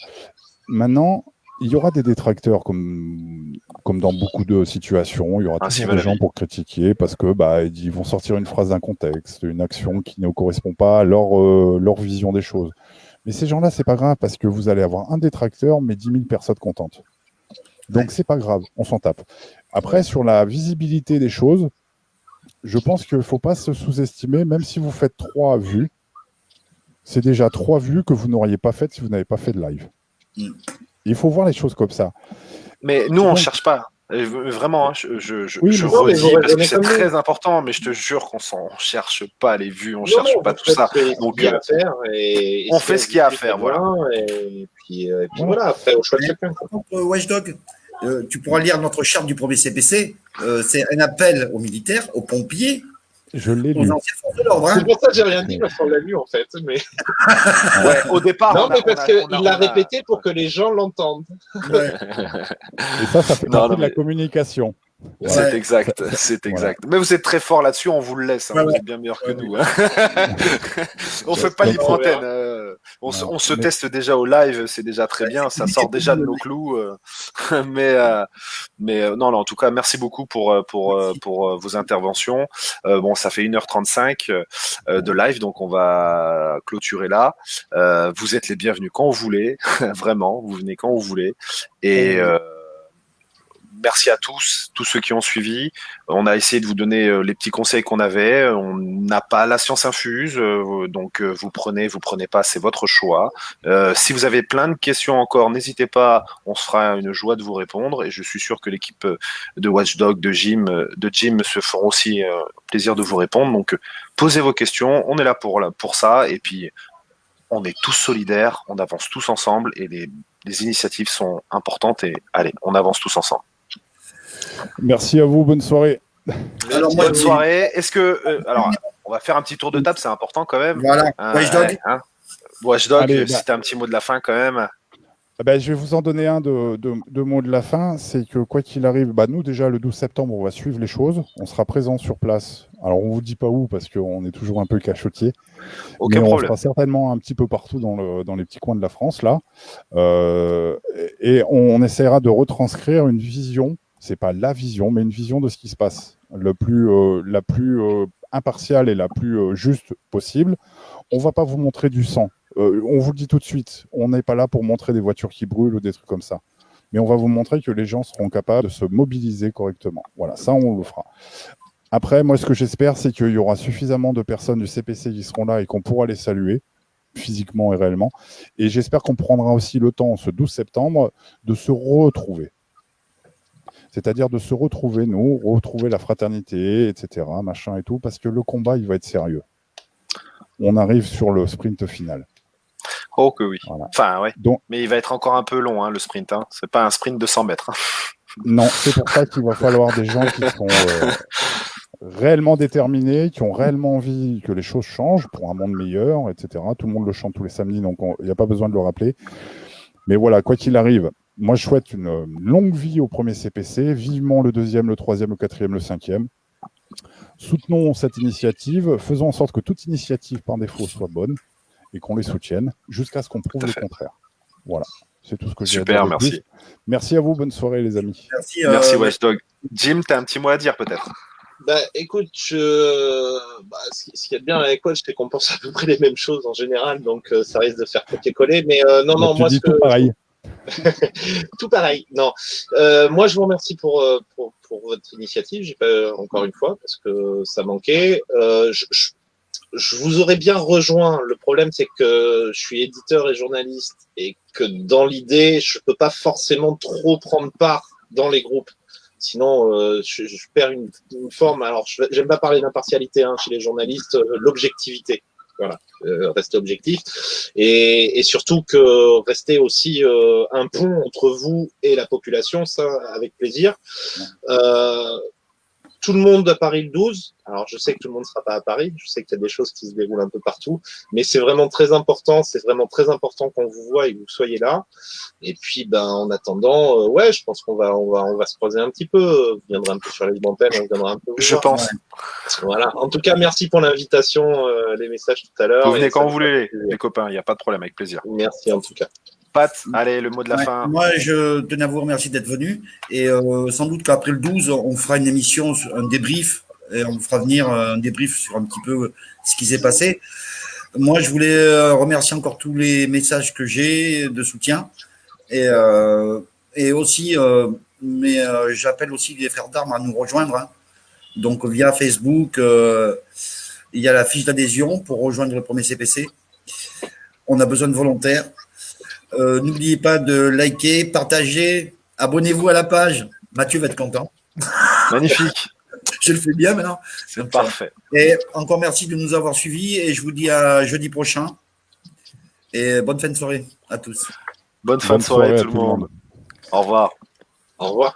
Maintenant, il y aura des détracteurs comme dans beaucoup de situations. Il y aura toujours des gens pour critiquer parce que ils vont sortir une phrase d'un contexte, une action qui ne correspond pas à leur vision des choses. Mais ces gens-là, c'est pas grave parce que vous allez avoir un détracteur, mais 10 000 personnes contentes. Donc, c'est pas grave, on s'en tape. Après, sur la visibilité des choses, je pense qu'il ne faut pas se sous-estimer, même si vous faites 3 vues, c'est déjà 3 vues que vous n'auriez pas faites si vous n'avez pas fait de live. Il faut voir les choses comme ça. Mais nous, on ne cherche pas. Vraiment, hein, je Oui, je mais- Non, mais vous redis parce que raisonnez c'est comme nous. très important, mais je te jure qu'on cherche pas les vues, on Non, cherche non, pas vous tout faites ça. ce Donc, qu'il y a à faire et on si fait ce qu'il y a à vous faire, faites voilà. bien, et puis Voilà. voilà, après au choix de Mais chacun. Quoi. par contre, Watchdog, tu pourras lire notre charte du premier CPC. C'est un appel aux militaires, aux pompiers, Je l'ai aux lu. anciennes forces de l'ordre. C'est Hein. pour ça que j'ai rien dit parce qu'on l'a lu en fait. Mais... Ouais, au départ, non, on a, mais parce on a- qu'il on a- l'a on a- répété pour que les gens l'entendent. Ouais. Et ça fait Non, partie non, de la mais- communication. C'est Ouais. exact, Ça- c'est voilà. exact. Mais vous êtes très fort là-dessus, on vous le laisse, hein, Ouais, vous ouais. êtes bien meilleur que Ouais, nous. Hein. On fait pas Mais- libre antenne, Non, on se mais- teste déjà au live, c'est déjà très bien, ça sort déjà de nos clous. Mais non, en tout cas, merci beaucoup pour vos interventions. Bon, ça fait 1h35 de live, donc on va clôturer là. Vous êtes les bienvenus quand vous voulez, vraiment, vous venez quand vous voulez. Et merci à tous ceux qui ont suivi. On a essayé de vous donner les petits conseils qu'on avait. On n'a pas la science infuse, donc vous prenez pas, c'est votre choix. Si vous avez plein de questions encore, n'hésitez pas, on se fera une joie de vous répondre. Et je suis sûr que l'équipe de Watchdog, de Jim se feront aussi plaisir de vous répondre. Donc posez vos questions, on est là pour ça. Et puis on est tous solidaires, on avance tous ensemble et les initiatives sont importantes. Et allez, on avance tous ensemble. Merci à vous, bonne soirée. Alors, moi, Bonne soirée. Est-ce que alors on va faire un petit tour de table, c'est important quand même. Voilà, Watchdog. Ouais, hein. Watchdog, Allez, si t'as un petit mot de la fin quand même. Je vais vous en donner un de mots de la fin. C'est que quoi qu'il arrive, nous déjà le 12 septembre, on va suivre les choses. On sera présent sur place. Alors on vous dit pas où parce qu'on est toujours un peu cachotier. Aucun mais on problème. sera certainement un petit peu partout dans les petits coins de la France là. Et on essaiera de retranscrire une vision. C'est pas la vision, mais une vision de ce qui se passe, la plus impartiale et la plus juste possible. On va pas vous montrer du sang. On vous le dit tout de suite, on n'est pas là pour montrer des voitures qui brûlent ou des trucs comme ça. Mais on va vous montrer que les gens seront capables de se mobiliser correctement. Voilà, ça, on le fera. Après, moi, ce que j'espère, c'est qu'il y aura suffisamment de personnes du CPC qui seront là et qu'on pourra les saluer, physiquement et réellement. Et j'espère qu'on prendra aussi le temps, ce 12 septembre, de se retrouver. C'est-à-dire de se retrouver, nous, retrouver la fraternité, etc., machin et tout, parce que le combat, il va être sérieux. On arrive sur le sprint final. Oh que oui. Voilà. Enfin, ouais. Donc, mais il va être encore un peu long, le sprint. C'est pas un sprint de 100 mètres. Non, c'est pour ça qu'il va falloir des gens qui sont réellement déterminés, qui ont réellement envie que les choses changent pour un monde meilleur, etc. Tout le monde le chante tous les samedis, donc il n'y a pas besoin de le rappeler. Mais voilà, quoi qu'il arrive, moi je souhaite une longue vie au premier CPC, vivement le deuxième, le troisième, le quatrième, le cinquième. Soutenons cette initiative, faisons en sorte que toute initiative par défaut soit bonne et qu'on les soutienne jusqu'à ce qu'on prouve le contraire. Voilà, c'est tout ce que j'ai à dire. Super, merci. Merci à vous, bonne soirée les amis. Merci Watchdog. Jim, tu as un petit mot à dire peut-être? Écoute, ce qu'il y a de bien avec Watch, c'est qu'on pense à peu près les mêmes choses en général, donc ça risque de faire copier-coller. Mais non, moi, tout pareil. Tout pareil. Non, moi je vous remercie pour votre initiative. Encore une fois parce que ça manquait. Je vous aurais bien rejoint. Le problème c'est que je suis éditeur et journaliste et que dans l'idée je peux pas forcément trop prendre part dans les groupes. Sinon je perds une forme. Alors j'aime pas parler d'impartialité chez les journalistes, l'objectivité. Voilà, rester objectif et surtout que rester aussi un pont entre vous et la population, ça avec plaisir. Tout le monde à Paris le 12. Alors je sais que tout le monde ne sera pas à Paris, je sais qu'il y a des choses qui se déroulent un peu partout, mais c'est vraiment très important. C'est vraiment très important qu'on vous voit et que vous soyez là. Et puis en attendant, je pense qu'on va se croiser un petit peu. Vous viendrez un peu sur les antennes, on viendra un peu. Je pense. Voilà. En tout cas, merci pour l'invitation, les messages tout à l'heure. Vous venez quand vous voulez, les copains. Il n'y a pas de problème, avec plaisir. Merci en tout cas. Pat, allez, le mot de la fin. Moi, je tenais à vous remercier d'être venu. Et sans doute qu'après le 12, on fera une émission, un débrief. Et on fera venir un débrief sur un petit peu ce qui s'est passé. Moi, je voulais remercier encore tous les messages que j'ai de soutien. Et aussi, j'appelle aussi les frères d'armes à nous rejoindre. Donc, via Facebook, il y a la fiche d'adhésion pour rejoindre le premier CPC. On a besoin de volontaires. N'oubliez pas de liker, partager, abonnez-vous à la page. Mathieu va être content. Magnifique. Je le fais bien maintenant. C'est parfait. Et encore merci de nous avoir suivis et je vous dis à jeudi prochain. Et bonne fin de soirée à tous. Bonne fin de soirée tout le monde. Au revoir. Au revoir.